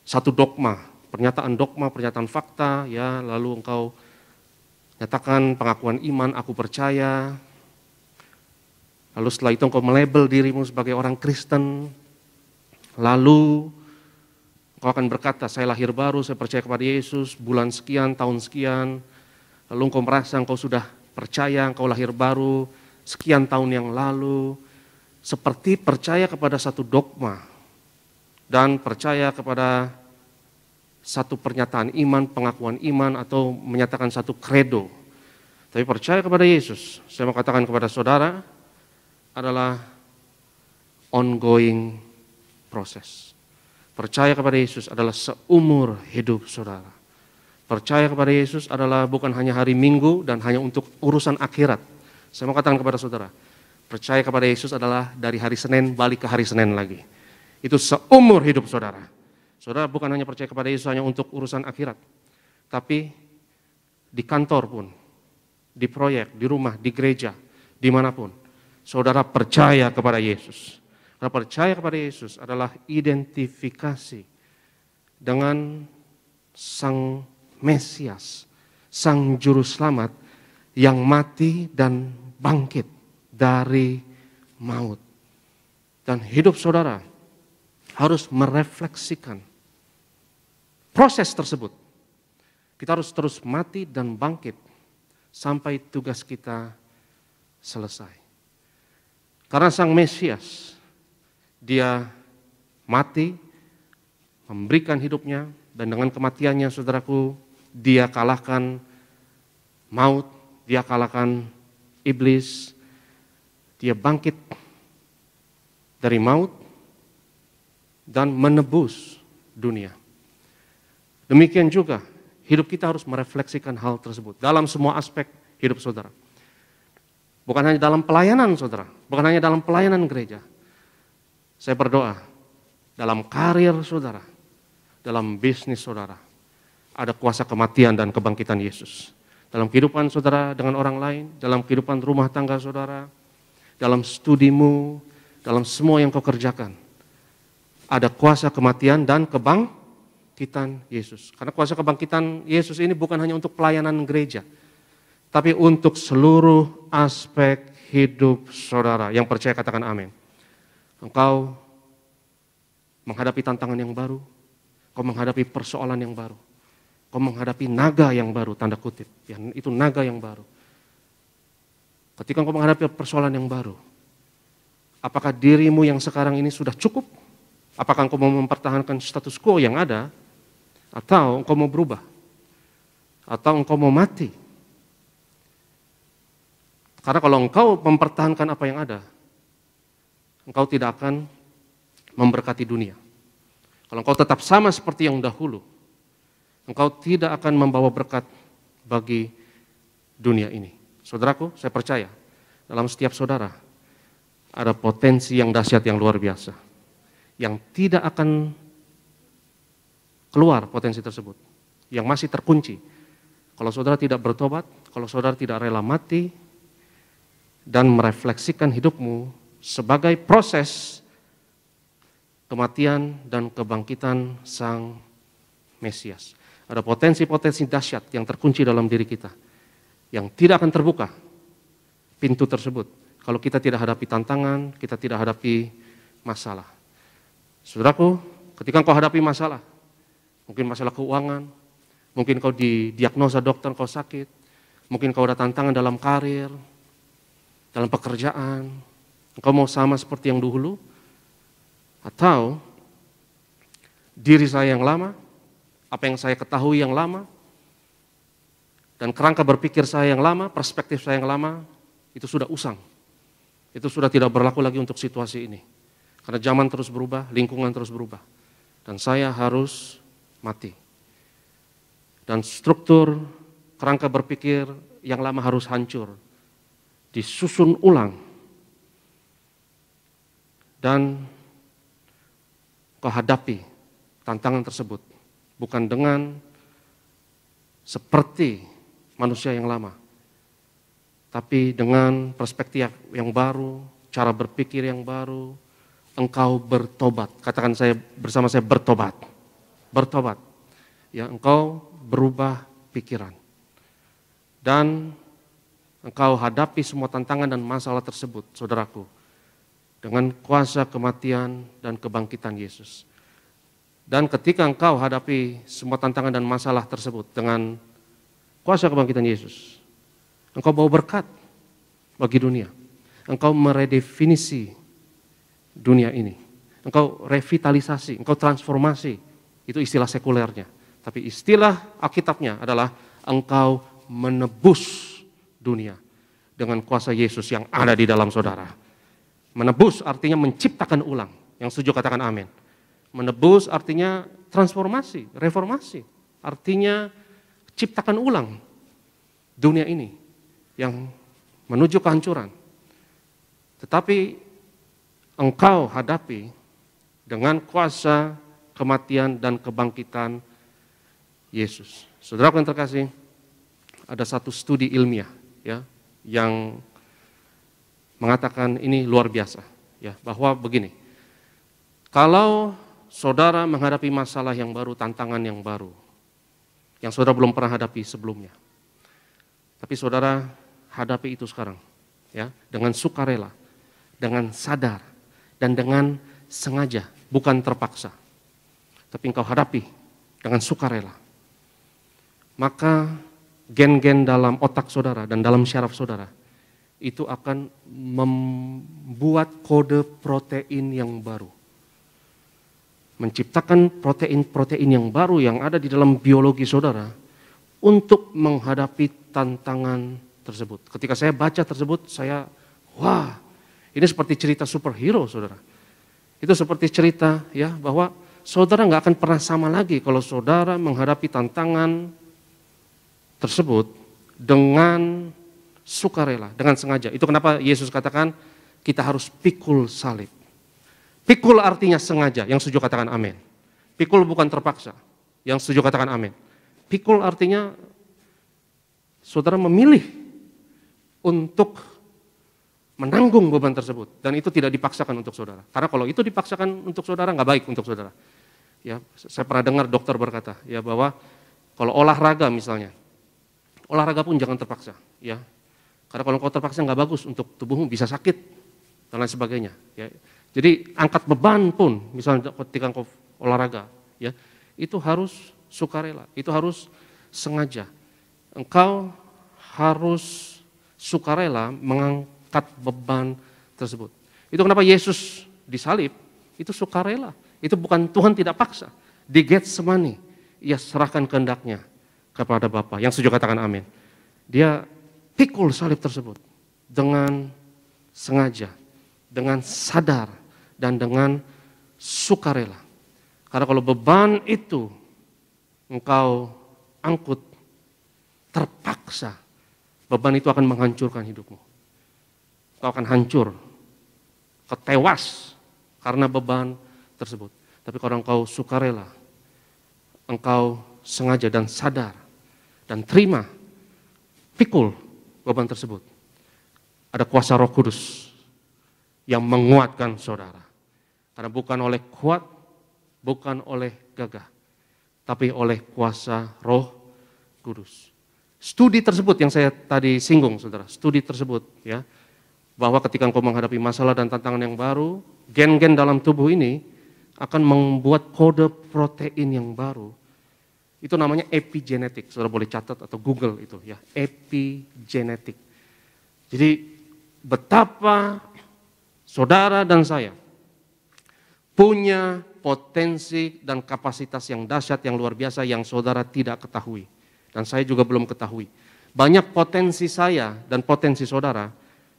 satu dogma, pernyataan fakta, ya, lalu engkau nyatakan pengakuan iman, aku percaya. Lalu setelah itu engkau melabel dirimu sebagai orang Kristen. Lalu engkau akan berkata, saya lahir baru, saya percaya kepada Yesus, bulan sekian, tahun sekian. Lalu engkau merasa engkau sudah percaya, engkau lahir baru, sekian tahun yang lalu. Seperti percaya kepada satu dogma. Dan percaya kepada satu pernyataan iman, pengakuan iman, atau menyatakan satu credo. Tapi percaya kepada Yesus, saya mau katakan kepada saudara, adalah ongoing proses. Percaya kepada Yesus adalah seumur hidup saudara. Percaya kepada Yesus adalah bukan hanya hari Minggu dan hanya untuk urusan akhirat. Saya mau katakan kepada saudara, percaya kepada Yesus adalah dari hari Senin balik ke hari Senin lagi. Itu seumur hidup saudara. Saudara bukan hanya percaya kepada Yesus hanya untuk urusan akhirat, tapi di kantor pun, di proyek, di rumah, di gereja, dimanapun, saudara percaya kepada Yesus. Karena percaya kepada Yesus adalah identifikasi dengan Sang Mesias, Sang Juru Selamat yang mati dan bangkit dari maut. Dan hidup saudara harus merefleksikan proses tersebut. Kita harus terus mati dan bangkit sampai tugas kita selesai. Karena Sang Mesias, dia mati, memberikan hidupnya, dan dengan kematiannya saudaraku, dia kalahkan maut, dia kalahkan iblis, dia bangkit dari maut dan menebus dunia. Demikian juga hidup kita harus merefleksikan hal tersebut dalam semua aspek hidup saudara. Bukan hanya dalam pelayanan saudara, bukan hanya dalam pelayanan gereja. Saya berdoa dalam karir saudara, dalam bisnis saudara, ada kuasa kematian dan kebangkitan Yesus. Dalam kehidupan saudara dengan orang lain, dalam kehidupan rumah tangga saudara, dalam studimu, dalam semua yang kau kerjakan, ada kuasa kematian dan kebangkitan Yesus. Karena kuasa kebangkitan Yesus ini bukan hanya untuk pelayanan gereja, tapi untuk seluruh aspek hidup saudara. Yang percaya katakan amin. Engkau menghadapi tantangan yang baru, kau menghadapi persoalan yang baru, kau menghadapi naga yang baru, tanda kutip, ya, itu naga yang baru. Ketika kau menghadapi persoalan yang baru, apakah dirimu yang sekarang ini sudah cukup? Apakah engkau mau mempertahankan status quo yang ada? Atau engkau mau berubah? Atau engkau mau mati? Karena kalau engkau mempertahankan apa yang ada, engkau tidak akan memberkati dunia. Kalau engkau tetap sama seperti yang dahulu, engkau tidak akan membawa berkat bagi dunia ini. Saudaraku, saya percaya dalam setiap saudara ada potensi yang dahsyat yang luar biasa, yang tidak akan keluar potensi tersebut, yang masih terkunci. Kalau saudara tidak bertobat, kalau saudara tidak rela mati dan merefleksikan hidupmu sebagai proses kematian dan kebangkitan Sang Mesias. Ada potensi-potensi dahsyat yang terkunci dalam diri kita, yang tidak akan terbuka pintu tersebut kalau kita tidak hadapi tantangan, kita tidak hadapi masalah. Saudaraku, ketika kau hadapi masalah, mungkin masalah keuangan, mungkin kau didiagnosa dokter kau sakit, mungkin kau ada tantangan dalam karir, dalam pekerjaan, engkau mau sama seperti yang dahulu, atau diri saya yang lama, apa yang saya ketahui yang lama, dan kerangka berpikir saya yang lama, perspektif saya yang lama, itu sudah usang. Itu sudah tidak berlaku lagi untuk situasi ini. Karena zaman terus berubah, lingkungan terus berubah. Dan saya harus mati. Dan struktur kerangka berpikir yang lama harus hancur. Disusun ulang. Dan kau hadapi tantangan tersebut bukan dengan seperti manusia yang lama, tapi dengan perspektif yang baru, cara berpikir yang baru, engkau bertobat. Katakan saya bersama saya bertobat. Bertobat. Ya, engkau berubah pikiran. Dan engkau hadapi semua tantangan dan masalah tersebut, saudaraku, dengan kuasa kematian dan kebangkitan Yesus. Dan ketika engkau hadapi semua tantangan dan masalah tersebut dengan kuasa kebangkitan Yesus, engkau bawa berkat bagi dunia. Engkau meredefinisi dunia ini. Engkau revitalisasi, engkau transformasi. Itu istilah sekulernya. Tapi istilah Alkitabnya adalah engkau menebus dunia dengan kuasa Yesus yang ada di dalam saudara. Menebus artinya menciptakan ulang. Yang setuju katakan amin. Menebus artinya transformasi, reformasi. Artinya ciptakan ulang dunia ini yang menuju kehancuran. Tetapi engkau hadapi dengan kuasa kematian dan kebangkitan Yesus. Saudaraku yang terkasih, ada satu studi ilmiah ya yang mengatakan ini luar biasa ya, bahwa begini. Kalau saudara menghadapi masalah yang baru, tantangan yang baru yang saudara belum pernah hadapi sebelumnya, tapi saudara hadapi itu sekarang ya, dengan sukarela, dengan sadar dan dengan sengaja, bukan terpaksa. Tapi engkau hadapi dengan sukarela. Maka gen-gen dalam otak saudara dan dalam syaraf saudara itu akan membuat kode protein yang baru. Menciptakan protein-protein yang baru yang ada di dalam biologi saudara untuk menghadapi tantangan tersebut. Ketika saya baca tersebut, wah, ini seperti cerita superhero, saudara. Itu seperti cerita ya, bahwa saudara nggak akan pernah sama lagi kalau saudara menghadapi tantangan tersebut dengan sukarela, dengan sengaja. Itu kenapa Yesus katakan kita harus pikul salib. Pikul artinya sengaja, yang setuju katakan amin. Pikul bukan terpaksa, yang setuju katakan amin. Pikul artinya saudara memilih untuk menanggung beban tersebut. Dan itu tidak dipaksakan untuk saudara. Karena kalau itu dipaksakan untuk saudara, nggak baik untuk saudara. Ya, saya pernah dengar dokter berkata, ya bahwa kalau olahraga misalnya, olahraga pun jangan terpaksa. Ya, karena kalau kau terpaksa nggak bagus untuk tubuhmu, bisa sakit dan lain sebagainya. Ya. Jadi angkat beban pun, misalnya ketika kau olahraga, ya itu harus sukarela, itu harus sengaja. Engkau harus sukarela mengangkat beban tersebut. Itu kenapa Yesus disalib, itu sukarela. Itu bukan Tuhan tidak paksa. Di Getsemani, ia serahkan kehendaknya kepada Bapa. Yang setuju katakan amin. Dia pikul salib tersebut dengan sengaja, dengan sadar, dan dengan sukarela. Karena kalau beban itu engkau angkut terpaksa, beban itu akan menghancurkan hidupmu. Engkau akan hancur, ketewas karena beban tersebut. Tapi kalau engkau sukarela, engkau sengaja dan sadar dan terima, pikul beban tersebut, ada kuasa Roh Kudus yang menguatkan saudara. Karena bukan oleh kuat, bukan oleh gagah, tapi oleh kuasa Roh Kudus. Studi tersebut yang saya tadi singgung, saudara, studi tersebut, ya, bahwa ketika engkau menghadapi masalah dan tantangan yang baru, gen-gen dalam tubuh ini akan membuat kode protein yang baru. Itu namanya epigenetik. Saudara boleh catat atau Google itu, ya, epigenetik. Jadi betapa saudara dan saya punya potensi dan kapasitas yang dahsyat, yang luar biasa, yang saudara tidak ketahui. Dan saya juga belum ketahui. Banyak potensi saya dan potensi saudara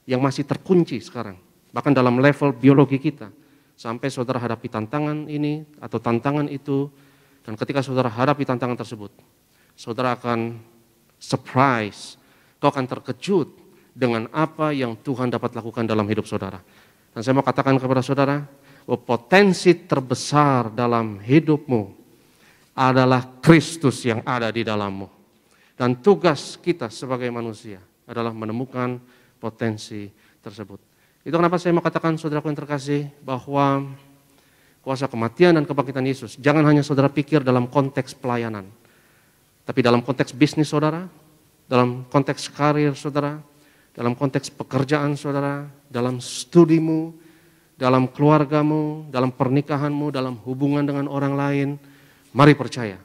yang masih terkunci sekarang. Bahkan dalam level biologi kita. Sampai saudara hadapi tantangan ini atau tantangan itu. Dan ketika saudara hadapi tantangan tersebut, saudara akan surprise. Kau akan terkejut dengan apa yang Tuhan dapat lakukan dalam hidup saudara. Dan saya mau katakan kepada saudara, bahwa potensi terbesar dalam hidupmu adalah Kristus yang ada di dalammu. Dan tugas kita sebagai manusia adalah menemukan potensi tersebut. Itu kenapa saya mau katakan saudaraku yang terkasih, bahwa kuasa kematian dan kebangkitan Yesus, jangan hanya saudara pikir dalam konteks pelayanan, tapi dalam konteks bisnis saudara, dalam konteks karir saudara, dalam konteks pekerjaan saudara, dalam studimu, dalam keluargamu, dalam pernikahanmu, dalam hubungan dengan orang lain. Mari percaya,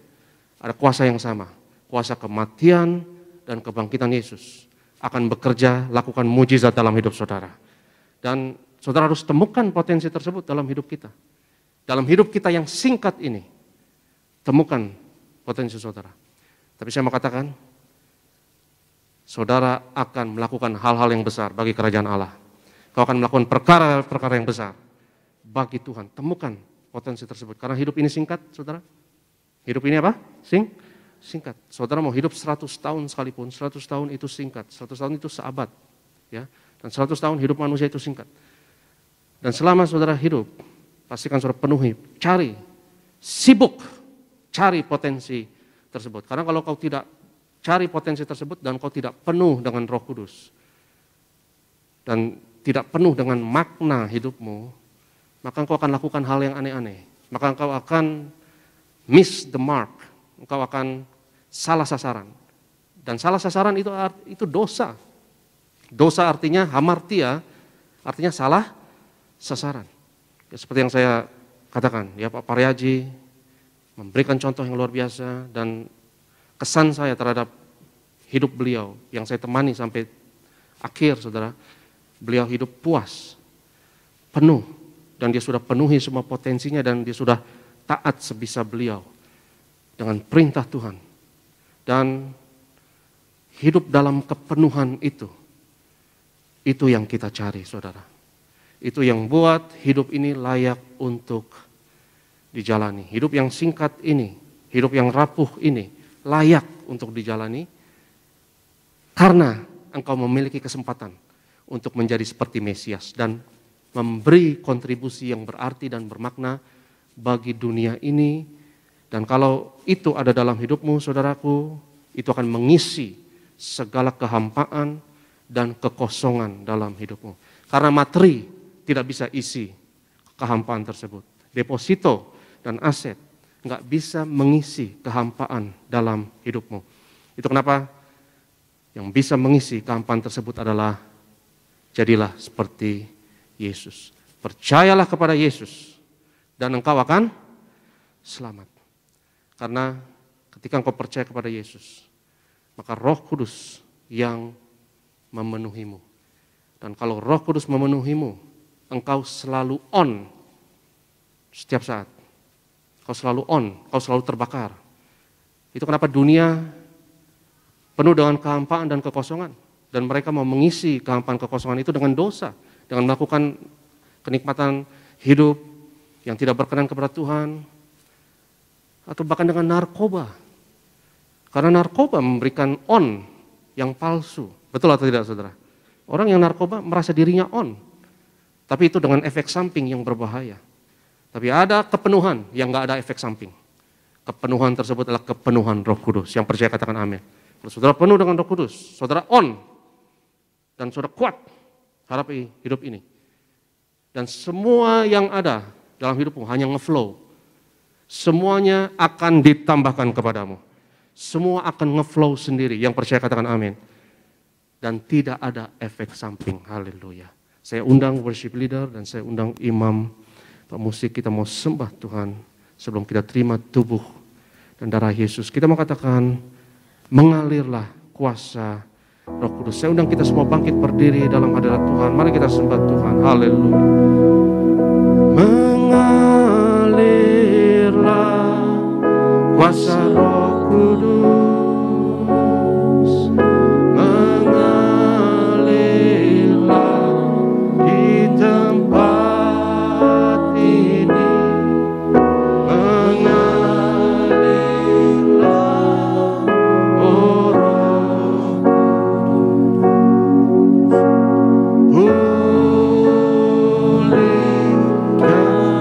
ada kuasa yang sama, kuasa kematian dan kebangkitan Yesus akan bekerja, lakukan mujizat dalam hidup saudara. Dan saudara harus temukan potensi tersebut dalam hidup kita. Dalam hidup kita yang singkat ini, temukan potensi saudara. Tapi saya mau katakan, saudara akan melakukan hal-hal yang besar bagi kerajaan Allah. Kau akan melakukan perkara-perkara yang besar bagi Tuhan. Temukan potensi tersebut. Karena hidup ini singkat, saudara. Hidup ini apa? Singkat. Saudara mau hidup 100 tahun sekalipun, 100 tahun itu singkat. 100 tahun itu seabad. Ya. Dan 100 tahun hidup manusia itu singkat. Dan selama saudara hidup, pastikan saudara penuhi, sibuk cari potensi tersebut. Karena kalau kau tidak cari potensi tersebut dan kau tidak penuh dengan Roh Kudus, dan tidak penuh dengan makna hidupmu, maka engkau akan lakukan hal yang aneh-aneh. Maka engkau akan miss the mark, engkau akan salah sasaran. Dan salah sasaran itu dosa. Dosa artinya hamartia, artinya salah sasaran. Ya, seperti yang saya katakan, ya Pak Paryaji memberikan contoh yang luar biasa, dan kesan saya terhadap hidup beliau yang saya temani sampai akhir, saudara, beliau hidup puas, penuh, dan dia sudah penuhi semua potensinya, dan dia sudah taat sebisa beliau dengan perintah Tuhan. Dan hidup dalam kepenuhan itu yang kita cari, saudara. Itu yang buat hidup ini layak untuk dijalani. Hidup yang singkat ini, hidup yang rapuh ini layak untuk dijalani karena engkau memiliki kesempatan untuk menjadi seperti Mesias dan memberi kontribusi yang berarti dan bermakna bagi dunia ini Dan kalau itu ada dalam hidupmu, saudaraku, itu akan mengisi segala kehampaan dan kekosongan dalam hidupmu. Karena materi tidak bisa isi kehampaan tersebut. Deposito dan aset nggak bisa mengisi kehampaan dalam hidupmu. Itu kenapa yang bisa mengisi kehampaan tersebut adalah jadilah seperti Yesus. Percayalah kepada Yesus dan engkau akan selamat. Karena ketika engkau percaya kepada Yesus, maka Roh Kudus yang memenuhimu. Dan kalau Roh Kudus memenuhimu, engkau selalu on setiap saat. Kau selalu on, kau selalu terbakar. Itu kenapa dunia penuh dengan kehampaan dan kekosongan. Dan mereka mau mengisi kehampaan kekosongan itu dengan dosa. Dengan melakukan kenikmatan hidup yang tidak berkenan kepada Tuhan. Atau bahkan dengan narkoba. Karena narkoba memberikan on yang palsu. Betul atau tidak, saudara? Orang yang narkoba merasa dirinya on. Tapi itu dengan efek samping yang berbahaya. Tapi ada kepenuhan yang gak ada efek samping. Kepenuhan tersebut adalah kepenuhan Roh Kudus. Yang percaya katakan amin. Kalau saudara penuh dengan Roh Kudus, saudara on. Dan saudara kuat hadapi hidup ini. Dan semua yang ada dalam hidupmu hanya ngeflow. Semuanya akan ditambahkan kepadamu. Semua akan ngeflow sendiri. Yang percaya katakan amin. Dan tidak ada efek samping. Haleluya. Saya undang worship leader dan saya undang imam pemusik. Kita mau sembah Tuhan sebelum kita terima tubuh dan darah Yesus. Kita mau katakan, mengalirlah kuasa Roh Kudus. Saya undang kita semua bangkit berdiri dalam hadirat Tuhan. Mari kita sembah Tuhan. Haleluya. Mengalirlah kuasa Roh Kudus. Mengalirlah di tempat ini. Mengalirlah, oh Roh Kudus.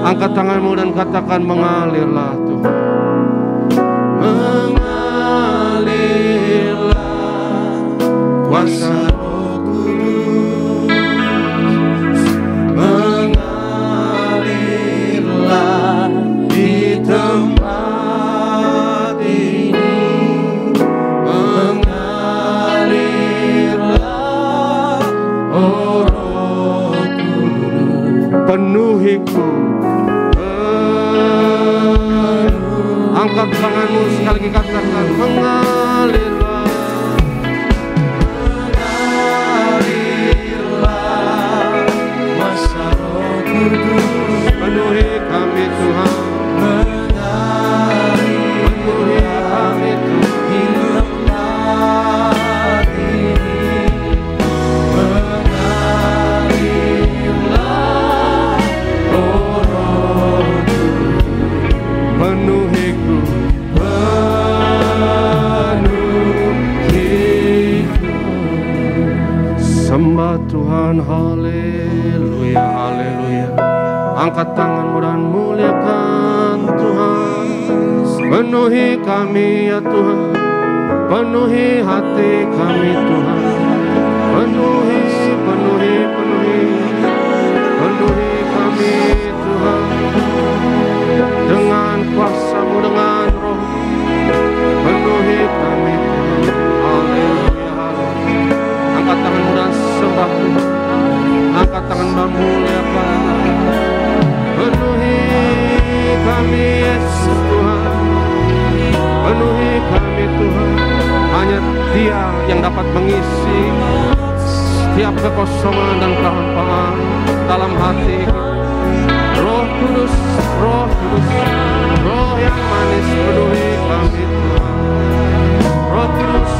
Angkat tanganmu dan katakan, mengalirlah Tuhan. Mengalirlah kuasa Roh Kudus. Mengalirlah di tempat ini. Mengalirlah, oh Roh Kudus. Penuhiku. Angkat tanganmu sekali lagi, katakan, mengalirlah. Mengalirlah kuasa Roh Kudus. Penuhi kami Tuhan. Penuhi kami Tuhan. Mengalirlah, oh Roh Kudus. Penuhiku. Sembah Tuhan, haleluya, haleluya. Angkat tanganmu dan muliakan Tuhan. Penuhi kami ya Tuhan. Penuhi hati kami Tuhan. Penuhi kami Tuhan. Dengan kuasa-Mu, dengan Roh. Penuhi kami Tuhan. Haleluya, haleluya. Angkat tanganmu dan sembah Tuhan. Angkat tangan dan muliakan. Penuhi kami Yesus Tuhan. Penuhi kami Tuhan. Hanya Dia yang dapat mengisi setiap kekosongan dan kehampaan dalam hati. Roh Kudus, Roh Kudus, Roh yang manis, penuhi kami Tuhan. Roh Kudus,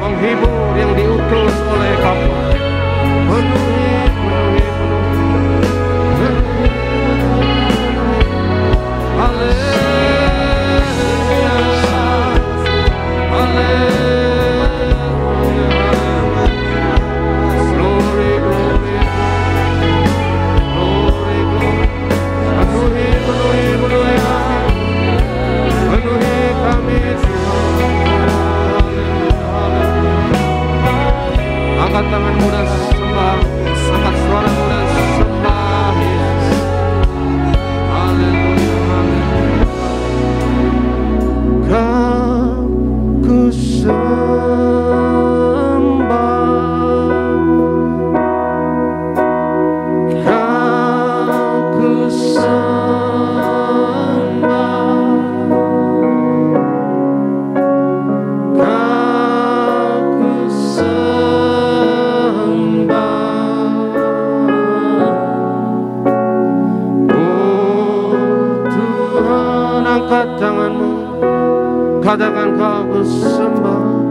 penghibur yang diutus oleh Bapa. Penuhi, penuhi, penuhi. Haleluya, haleluya. Glory, glory, glory, glory. Penuhi, penuhi, penuhi. Katakan kau ku sembah,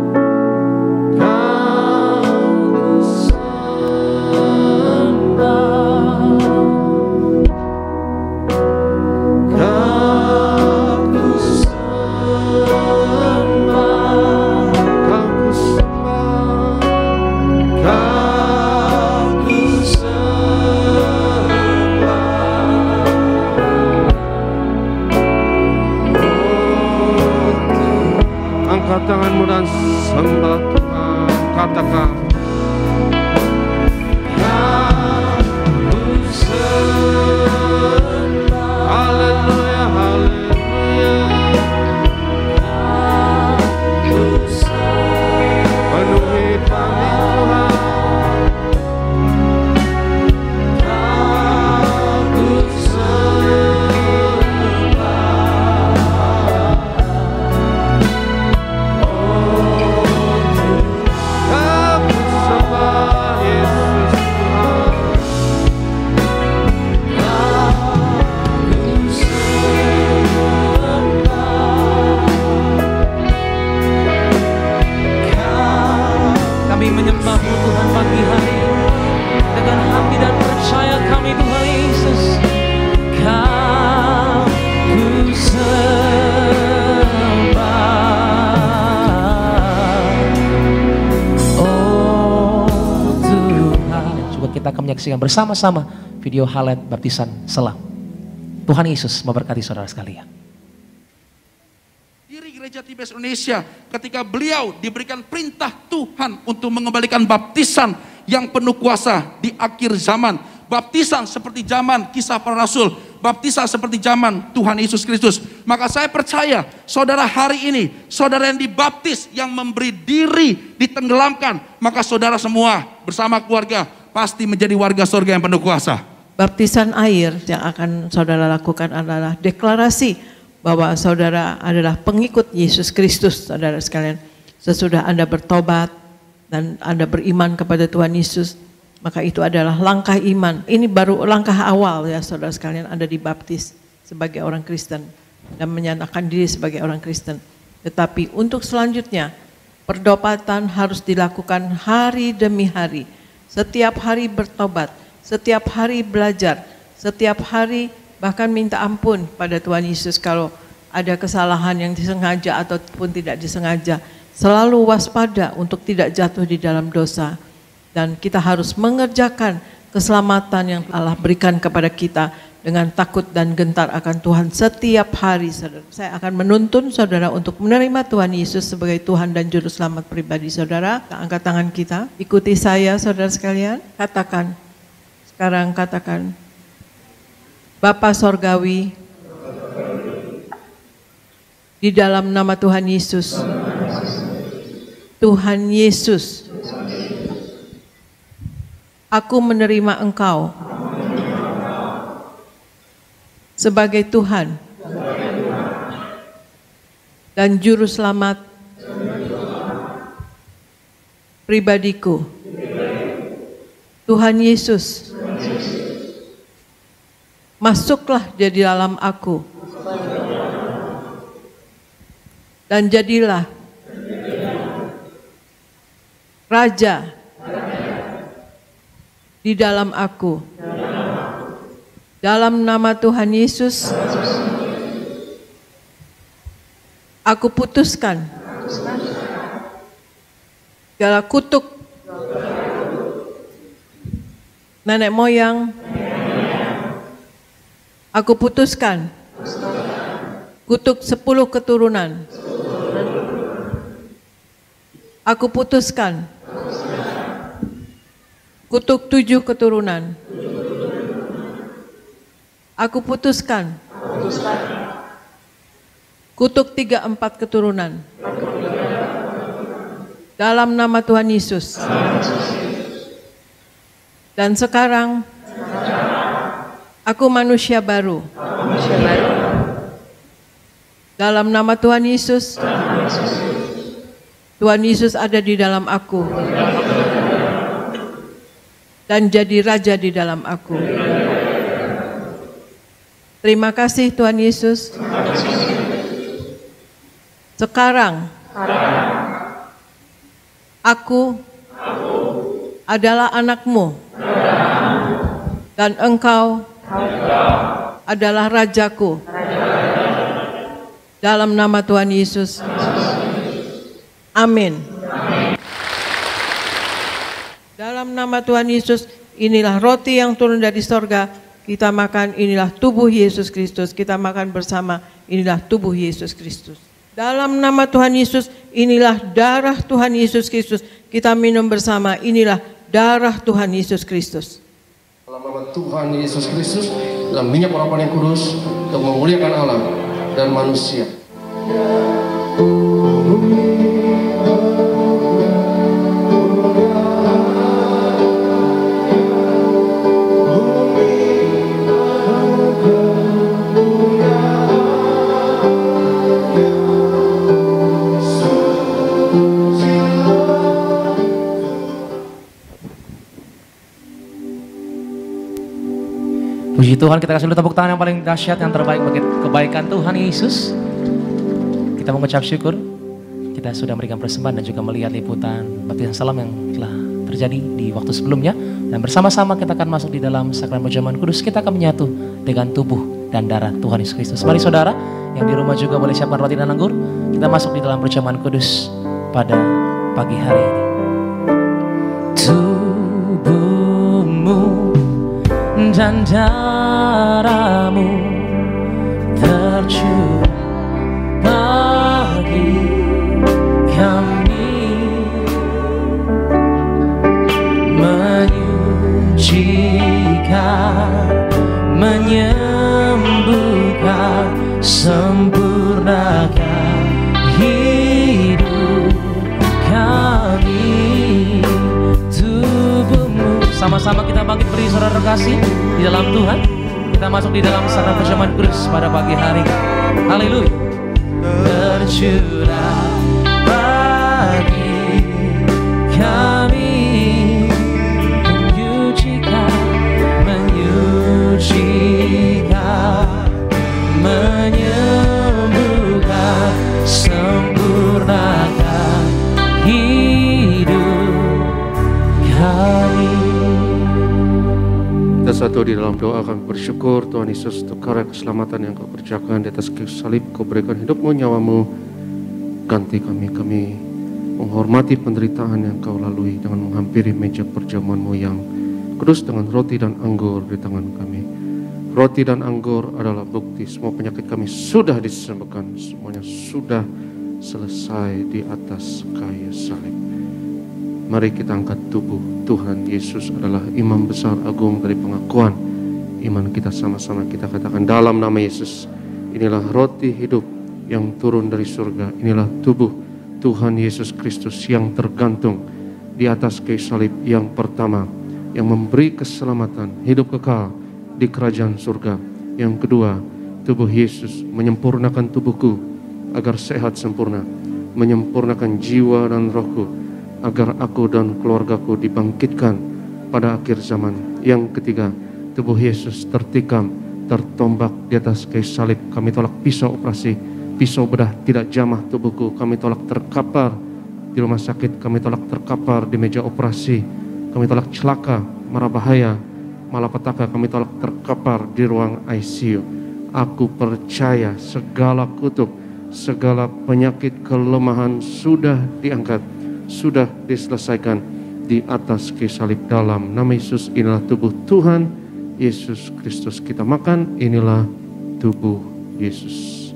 tanganmu dan sembah Tuhan. Katakan haleluya, haleluya. Penuhi kami Tuhan. Menyembahmu Tuhan pagi hari dengan hati dan percaya kami Tuhan Yesus. Kau ku sembah, oh Tuhan. Juga kita akan menyaksikan bersama-sama video highlight baptisan Selam. Tuhan Yesus memberkati saudara sekalian. Gereja TBS Indonesia ketika beliau diberikan perintah Tuhan untuk mengembalikan baptisan yang penuh kuasa di akhir zaman. Baptisan seperti zaman Kisah Para Rasul, baptisan seperti zaman Tuhan Yesus Kristus. Maka saya percaya saudara hari ini, saudara yang dibaptis, yang memberi diri ditenggelamkan, maka saudara semua bersama keluarga pasti menjadi warga surga yang penuh kuasa. Baptisan air yang akan saudara lakukan adalah deklarasi bahwa saudara adalah pengikut Yesus Kristus, saudara sekalian. Sesudah Anda bertobat dan Anda beriman kepada Tuhan Yesus, maka itu adalah langkah iman. Ini baru langkah awal ya saudara sekalian, Anda dibaptis sebagai orang Kristen dan menyatakan diri sebagai orang Kristen. Tetapi untuk selanjutnya, perdobatan harus dilakukan hari demi hari. Setiap hari bertobat, setiap hari belajar, setiap hari bahkan minta ampun pada Tuhan Yesus kalau ada kesalahan yang disengaja ataupun tidak disengaja. Selalu waspada untuk tidak jatuh di dalam dosa. Dan kita harus mengerjakan keselamatan yang Allah berikan kepada kita dengan takut dan gentar akan Tuhan setiap hari. Saudara. Saya akan menuntun saudara untuk menerima Tuhan Yesus sebagai Tuhan dan Juru Selamat pribadi saudara. Angkat tangan kita, ikuti saya saudara sekalian. Katakan, sekarang katakan, Bapa Sorgawi, di dalam nama Tuhan Yesus, Tuhan Yesus, aku menerima Engkau sebagai Tuhan dan Juru Selamat pribadiku. Tuhan Yesus, masuklah di dalam aku dan jadilah Raja di dalam aku. Dalam nama Tuhan Yesus, aku putuskan segala kutuk nenek moyang. Aku putuskan kutuk 10 keturunan. Aku putuskan kutuk 7 keturunan. Aku putuskan kutuk 3-4 keturunan. Dalam nama Tuhan Yesus. Dan sekarang aku manusia baru. Dalam nama Tuhan Yesus. Tuhan Yesus ada di dalam aku. Dan jadi raja di dalam aku. Terima kasih Tuhan Yesus. Sekarang aku adalah anakmu dan engkau adalah rajaku. Dalam nama Tuhan Yesus. Amin. Dalam nama Tuhan Yesus, inilah roti yang turun dari sorga. Kita makan, inilah tubuh Yesus Kristus. Kita makan bersama, inilah tubuh Yesus Kristus. Dalam nama Tuhan Yesus, inilah darah Tuhan Yesus Kristus. Kita minum bersama, inilah darah Tuhan Yesus Kristus. Dalam nama Tuhan Yesus Kristus, dalam minyak urapan yang kudus, untuk memuliakan Allah dan manusia. Puji Tuhan, kita kasih dulu tepuk tangan yang paling dahsyat, yang terbaik bagi kebaikan Tuhan Yesus. Kita mengucap syukur, kita sudah memberikan persembahan dan juga melihat liputan baptisan salam yang telah terjadi di waktu sebelumnya. Dan bersama-sama kita akan masuk di dalam sakramen perjamuan kudus. Kita akan menyatu dengan tubuh dan darah Tuhan Yesus Kristus. Mari saudara, yang di rumah juga boleh siapkan roti dan anggur. Kita masuk di dalam perjamuan kudus pada pagi hari ini. Tubuhmu dan darahmu tercurah bagi kami, menyucikan, menyembuhkan, sempurnakan hidup kami. Tubuhmu, sama-sama kita bangkit beri saudara terkasih di dalam Tuhan. Kita masuk di dalam sakramen perjamuan kudus pada pagi hari. Haleluya. Tercurah bagi kami, menyucikan, menyembuhkan, sempurnakan hidup kami. Kita satu di dalam doa, kami bersyukur Tuhan Yesus untuk karya keselamatan yang Kau kerjakan di atas kayu salib. Kau berikan hidupmu, nyawamu ganti kami. Kami menghormati penderitaan yang Kau lalui dengan menghampiri meja perjamuan-Mu yang kudus dengan roti dan anggur di tangan kami. Roti dan anggur adalah bukti semua penyakit kami sudah disembuhkan, semuanya sudah selesai di atas kayu salib. Mari kita angkat tubuh. Tuhan Yesus adalah imam besar agung dari pengakuan iman kita. Sama-sama kita katakan dalam nama Yesus, inilah roti hidup yang turun dari surga. Inilah tubuh Tuhan Yesus Kristus yang tergantung di atas kayu salib yang pertama, yang memberi keselamatan, hidup kekal di kerajaan surga. Yang kedua, tubuh Yesus menyempurnakan tubuhku agar sehat sempurna, menyempurnakan jiwa dan rohku agar aku dan keluargaku dibangkitkan pada akhir zaman. Yang ketiga, tubuh Yesus tertikam, tertombak di atas kayu salib. Kami tolak pisau operasi, pisau bedah tidak jamah tubuhku. Kami tolak terkapar di rumah sakit, kami tolak terkapar di meja operasi. Kami tolak celaka, mara bahaya, malapetaka, kami tolak terkapar di ruang ICU. Aku percaya segala kutuk, segala penyakit kelemahan sudah diangkat, sudah diselesaikan di atas kayu salib. Dalam nama Yesus, inilah tubuh Tuhan Yesus Kristus. Kita makan, inilah tubuh Yesus.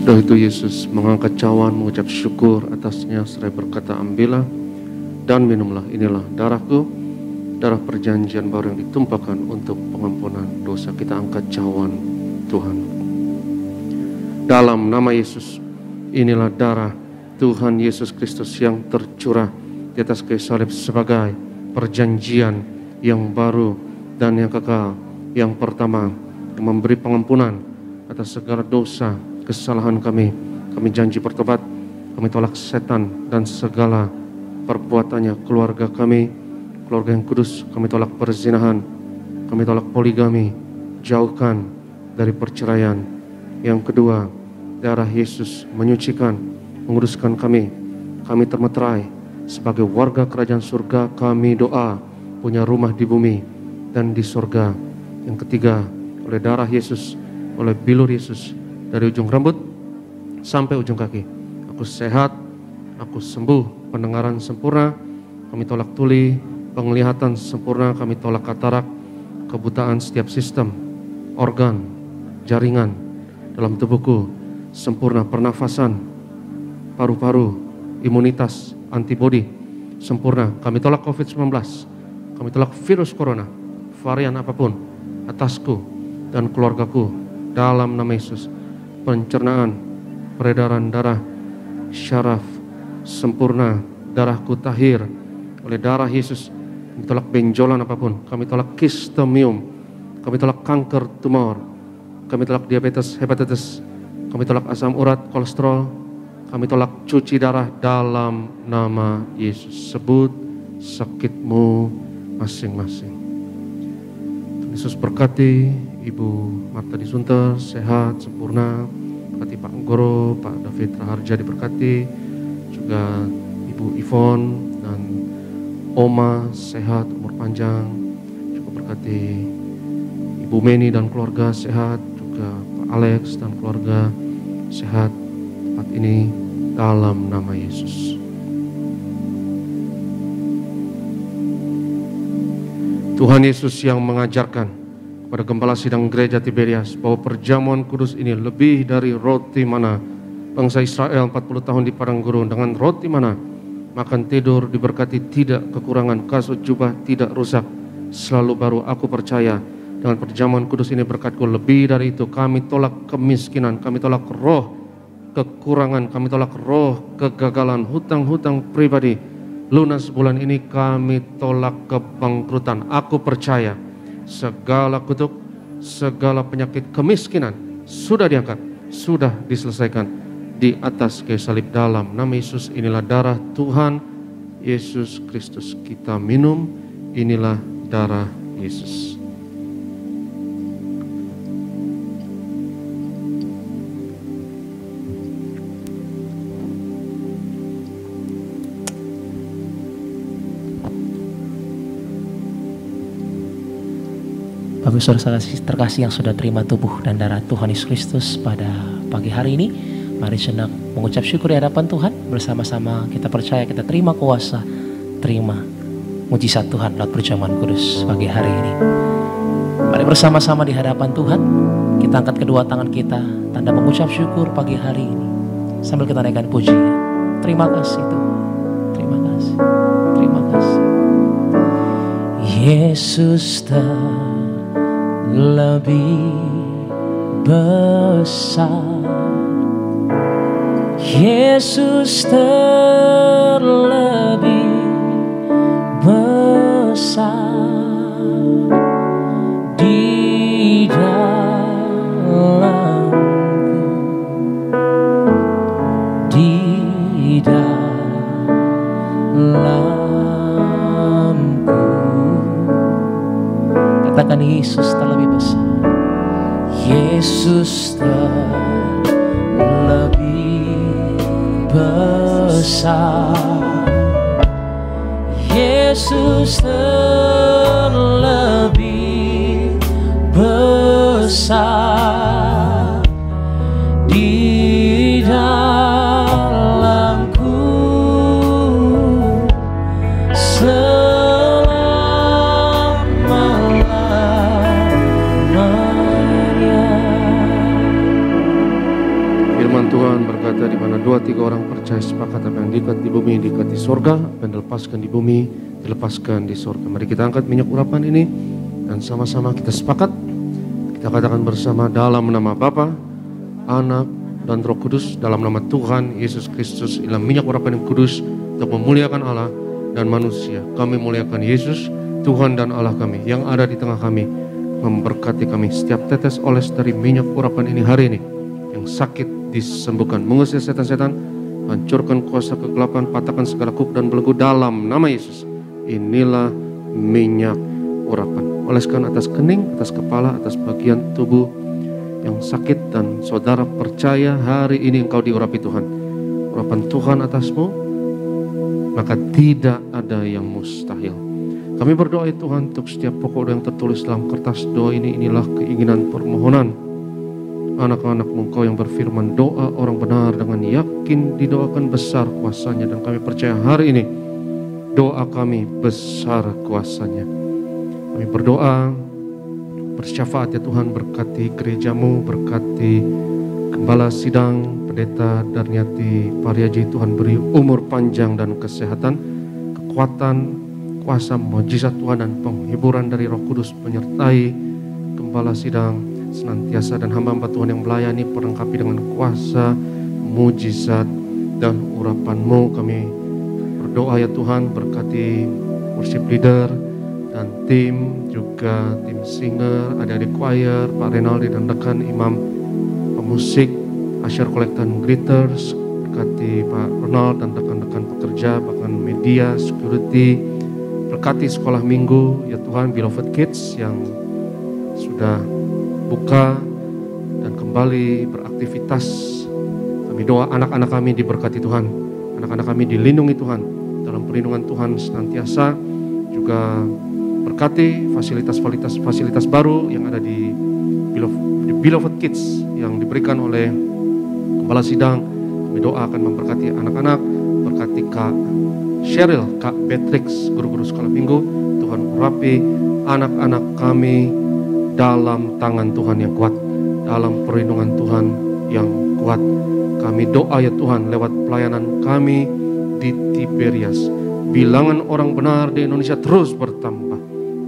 Setelah itu Yesus mengangkat cawan, mengucap syukur atasnya, seraya berkata, ambillah dan minumlah, inilah darahku, darah perjanjian baru yang ditumpahkan untuk pengampunan dosa. Kita angkat cawan Tuhan. Dalam nama Yesus, inilah darah Tuhan Yesus Kristus yang tercurah di atas kayu salib sebagai perjanjian yang baru dan yang kekal. Yang pertama, memberi pengampunan atas segala dosa, kesalahan kami. Kami janji bertobat, kami tolak setan dan segala perbuatannya. Keluarga kami, keluarga yang kudus, kami tolak perzinahan, kami tolak poligami, jauhkan dari perceraian. Yang kedua, darah Yesus menyucikan, menguduskan kami. Kami termeterai sebagai warga kerajaan surga. Kami doa punya rumah di bumi dan di surga. Yang ketiga, oleh darah Yesus, oleh bilur Yesus, dari ujung rambut sampai ujung kaki, aku sehat, aku sembuh. Pendengaran sempurna, kami tolak tuli. Penglihatan sempurna, kami tolak katarak. Kebutaan setiap sistem, organ, jaringan dalam tubuhku sempurna. Pernafasan, paru-paru, imunitas, antibodi sempurna. Kami tolak COVID-19, kami tolak virus corona, varian apapun atasku dan keluargaku dalam nama Yesus. Pencernaan, peredaran darah, syaraf sempurna. Darahku tahir oleh darah Yesus. Kami tolak benjolan apapun, kami tolak kistemium, kami tolak kanker tumor, kami tolak diabetes, hepatitis, kami tolak asam urat, kolesterol, kami tolak cuci darah dalam nama Yesus. Sebut sakitmu masing-masing. Yesus berkati Ibu Marta Disunter, sehat, sempurna. Berkati Pak Goro, Pak David Raharja diberkati. Juga Ibu Ivon dan Oma, sehat, umur panjang. Juga berkati Ibu Meni dan keluarga, sehat. Juga Pak Alex dan keluarga, sehat. Tempat ini dalam nama Yesus. Tuhan Yesus yang mengajarkan kepada Gembala Sidang Gereja Tiberias bahwa perjamuan kudus ini lebih dari roti mana bangsa Israel 40 tahun di padang gurun. Dengan roti mana makan tidur diberkati, tidak kekurangan, kasut jubah tidak rusak, selalu baru. Aku percaya dengan perjamuan kudus ini berkatku lebih dari itu. Kami tolak kemiskinan, kami tolak roh kekurangan, kami tolak roh kegagalan, hutang-hutang pribadi. Lunas bulan ini kami tolak kebangkrutan. Aku percaya segala kutuk, segala penyakit kemiskinan sudah diangkat, sudah diselesaikan di atas kayu salib dalam nama Yesus. Inilah darah Tuhan Yesus Kristus. Kita minum, inilah darah Yesus. Bapak saudara terkasih yang sudah terima tubuh dan darah Tuhan Yesus Kristus pada pagi hari ini, mari senang mengucap syukur di hadapan Tuhan. Bersama-sama kita percaya, kita terima kuasa, terima mujizat Tuhan lewat perjamuan kudus pagi hari ini. Mari bersama-sama di hadapan Tuhan, kita angkat kedua tangan kita, tanda mengucap syukur pagi hari ini, sambil kita naikkan pujian. Terima kasih Tuhan, terima kasih, terima kasih. Yesus lebih besar, Yesus terlebih besar di dalamku, di dalamku. Katakan Yesus terlebih besar, Yesus terlebih besar, Yesus terlebih besar di dalamku. Tuhan berkata, di mana 2-3 orang percaya sepakat, apa yang diikat di bumi diikat di sorga, apa yang dilepaskan di bumi dilepaskan di sorga. Mari kita angkat minyak urapan ini dan sama-sama kita sepakat. Kita katakan bersama, dalam nama Bapa, Anak dan Roh Kudus, dalam nama Tuhan Yesus Kristus, dalam minyak urapan yang kudus untuk memuliakan Allah, dan manusia. Kami muliakan Yesus, Tuhan dan Allah kami yang ada di tengah kami, memberkati kami. Setiap tetes oles dari minyak urapan ini hari ini, yang sakit disembuhkan, mengusir setan-setan, hancurkan kuasa kegelapan, patahkan segala kuk dan belenggu dalam nama Yesus. Inilah minyak urapan. Oleskan atas kening, atas kepala, atas bagian tubuh yang sakit, dan saudara percaya hari ini engkau diurapi Tuhan. Urapan Tuhan atasmu, maka tidak ada yang mustahil. Kami berdoa ya Tuhan untuk setiap pokok doa yang tertulis dalam kertas doa ini. Inilah keinginan permohonan anak-anak-Mu Engkau yang berfirman, doa orang benar dengan yakin didoakan besar kuasanya. Dan kami percaya hari ini doa kami besar kuasanya. Kami berdoa, bersyafaat ya Tuhan, berkati gereja-Mu, berkati Gembala Sidang, Pendeta Darniati Pariaji. Tuhan beri umur panjang dan kesehatan, kekuatan, kuasa, mujizat Tuhan dan penghiburan dari Roh Kudus menyertai Gembala Sidang senantiasa, dan hamba-hamba Tuhan yang melayani perlengkapi dengan kuasa, mujizat dan urapan-Mu. Kami berdoa ya Tuhan, berkati worship leader dan tim, juga tim singer, adik-adik choir, Pak Renaldi dan rekan imam pemusik, Usher Collector Greeters, berkati Pak Ronald dan rekan-rekan pekerja, bahkan media, security, berkati sekolah minggu ya Tuhan, Beloved Kids yang sudah buka dan kembali beraktivitas. Kami doa anak-anak kami diberkati Tuhan, anak-anak kami dilindungi Tuhan, dalam perlindungan Tuhan senantiasa. Juga berkati fasilitas baru yang ada di Beloved Kids yang diberikan oleh Gembala Sidang. Kami doa akan memberkati anak-anak, berkati Kak Cheryl, Kak Beatrix, guru-guru sekolah minggu. Tuhan urapi anak-anak kami dalam tangan Tuhan yang kuat, dalam perlindungan Tuhan yang kuat. Kami doa ya Tuhan, lewat pelayanan kami di Tiberias, bilangan orang benar di Indonesia terus bertambah.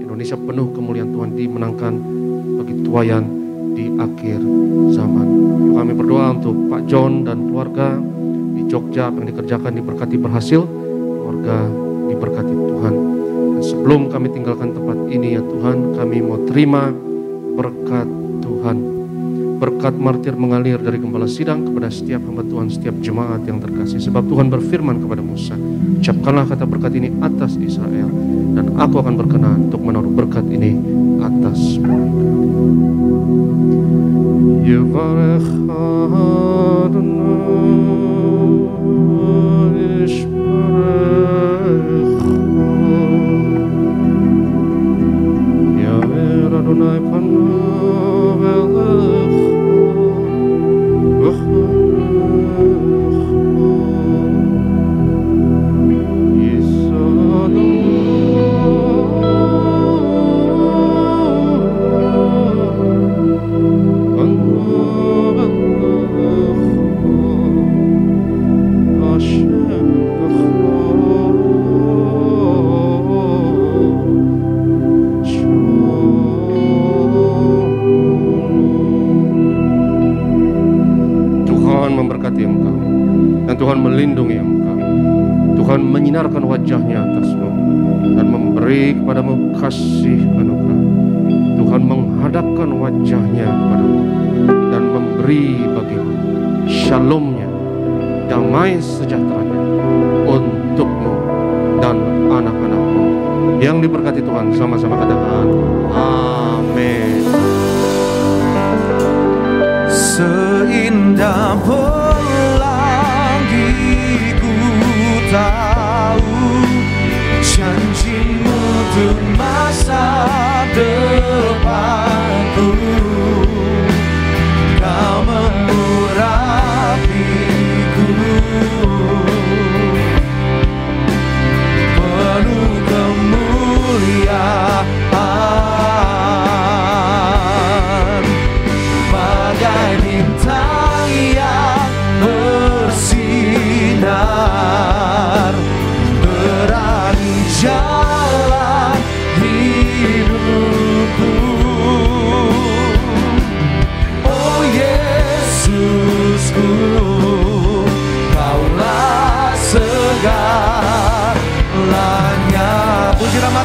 Indonesia penuh kemuliaan Tuhan dimenangkan bagi tuayan di akhir zaman. Kami berdoa untuk Pak John dan keluarga di Jogja, apa yang dikerjakan diberkati berhasil, keluarga diberkati Tuhan. Dan sebelum kami tinggalkan tempat ini ya Tuhan, kami mau terima berkat Tuhan, berkat martir mengalir dari Gembala Sidang kepada setiap hamba Tuhan, setiap jemaat yang terkasih. Sebab Tuhan berfirman kepada Musa, ucapkanlah kata berkat ini atas Israel, dan aku akan berkenan untuk menaruh berkat ini atas mereka. Yevarech Adonai Yishmerecha, Yair Adonai panav elecha v'chanecha, Yisa Tuhan melindungi engkau. Tuhan menyinarkan wajahnya atasmu dan memberi kepadamu kasih anugerah. Tuhan menghadapkan wajahnya kepadamu dan memberi bagimu shalomnya, damai sejahteranya untukmu dan anak-anakmu. Yang diberkati Tuhan, sama-sama katakan amin. Seindah tahu janjimu untuk masa depanku. Kau mengurapiku penuh kemuliaan, bagai bintang yang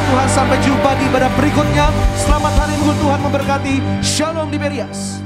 Tuhan. Sampai jumpa di ibadah berikutnya. Selamat hari Minggu, Tuhan memberkati. Shalom di Berias.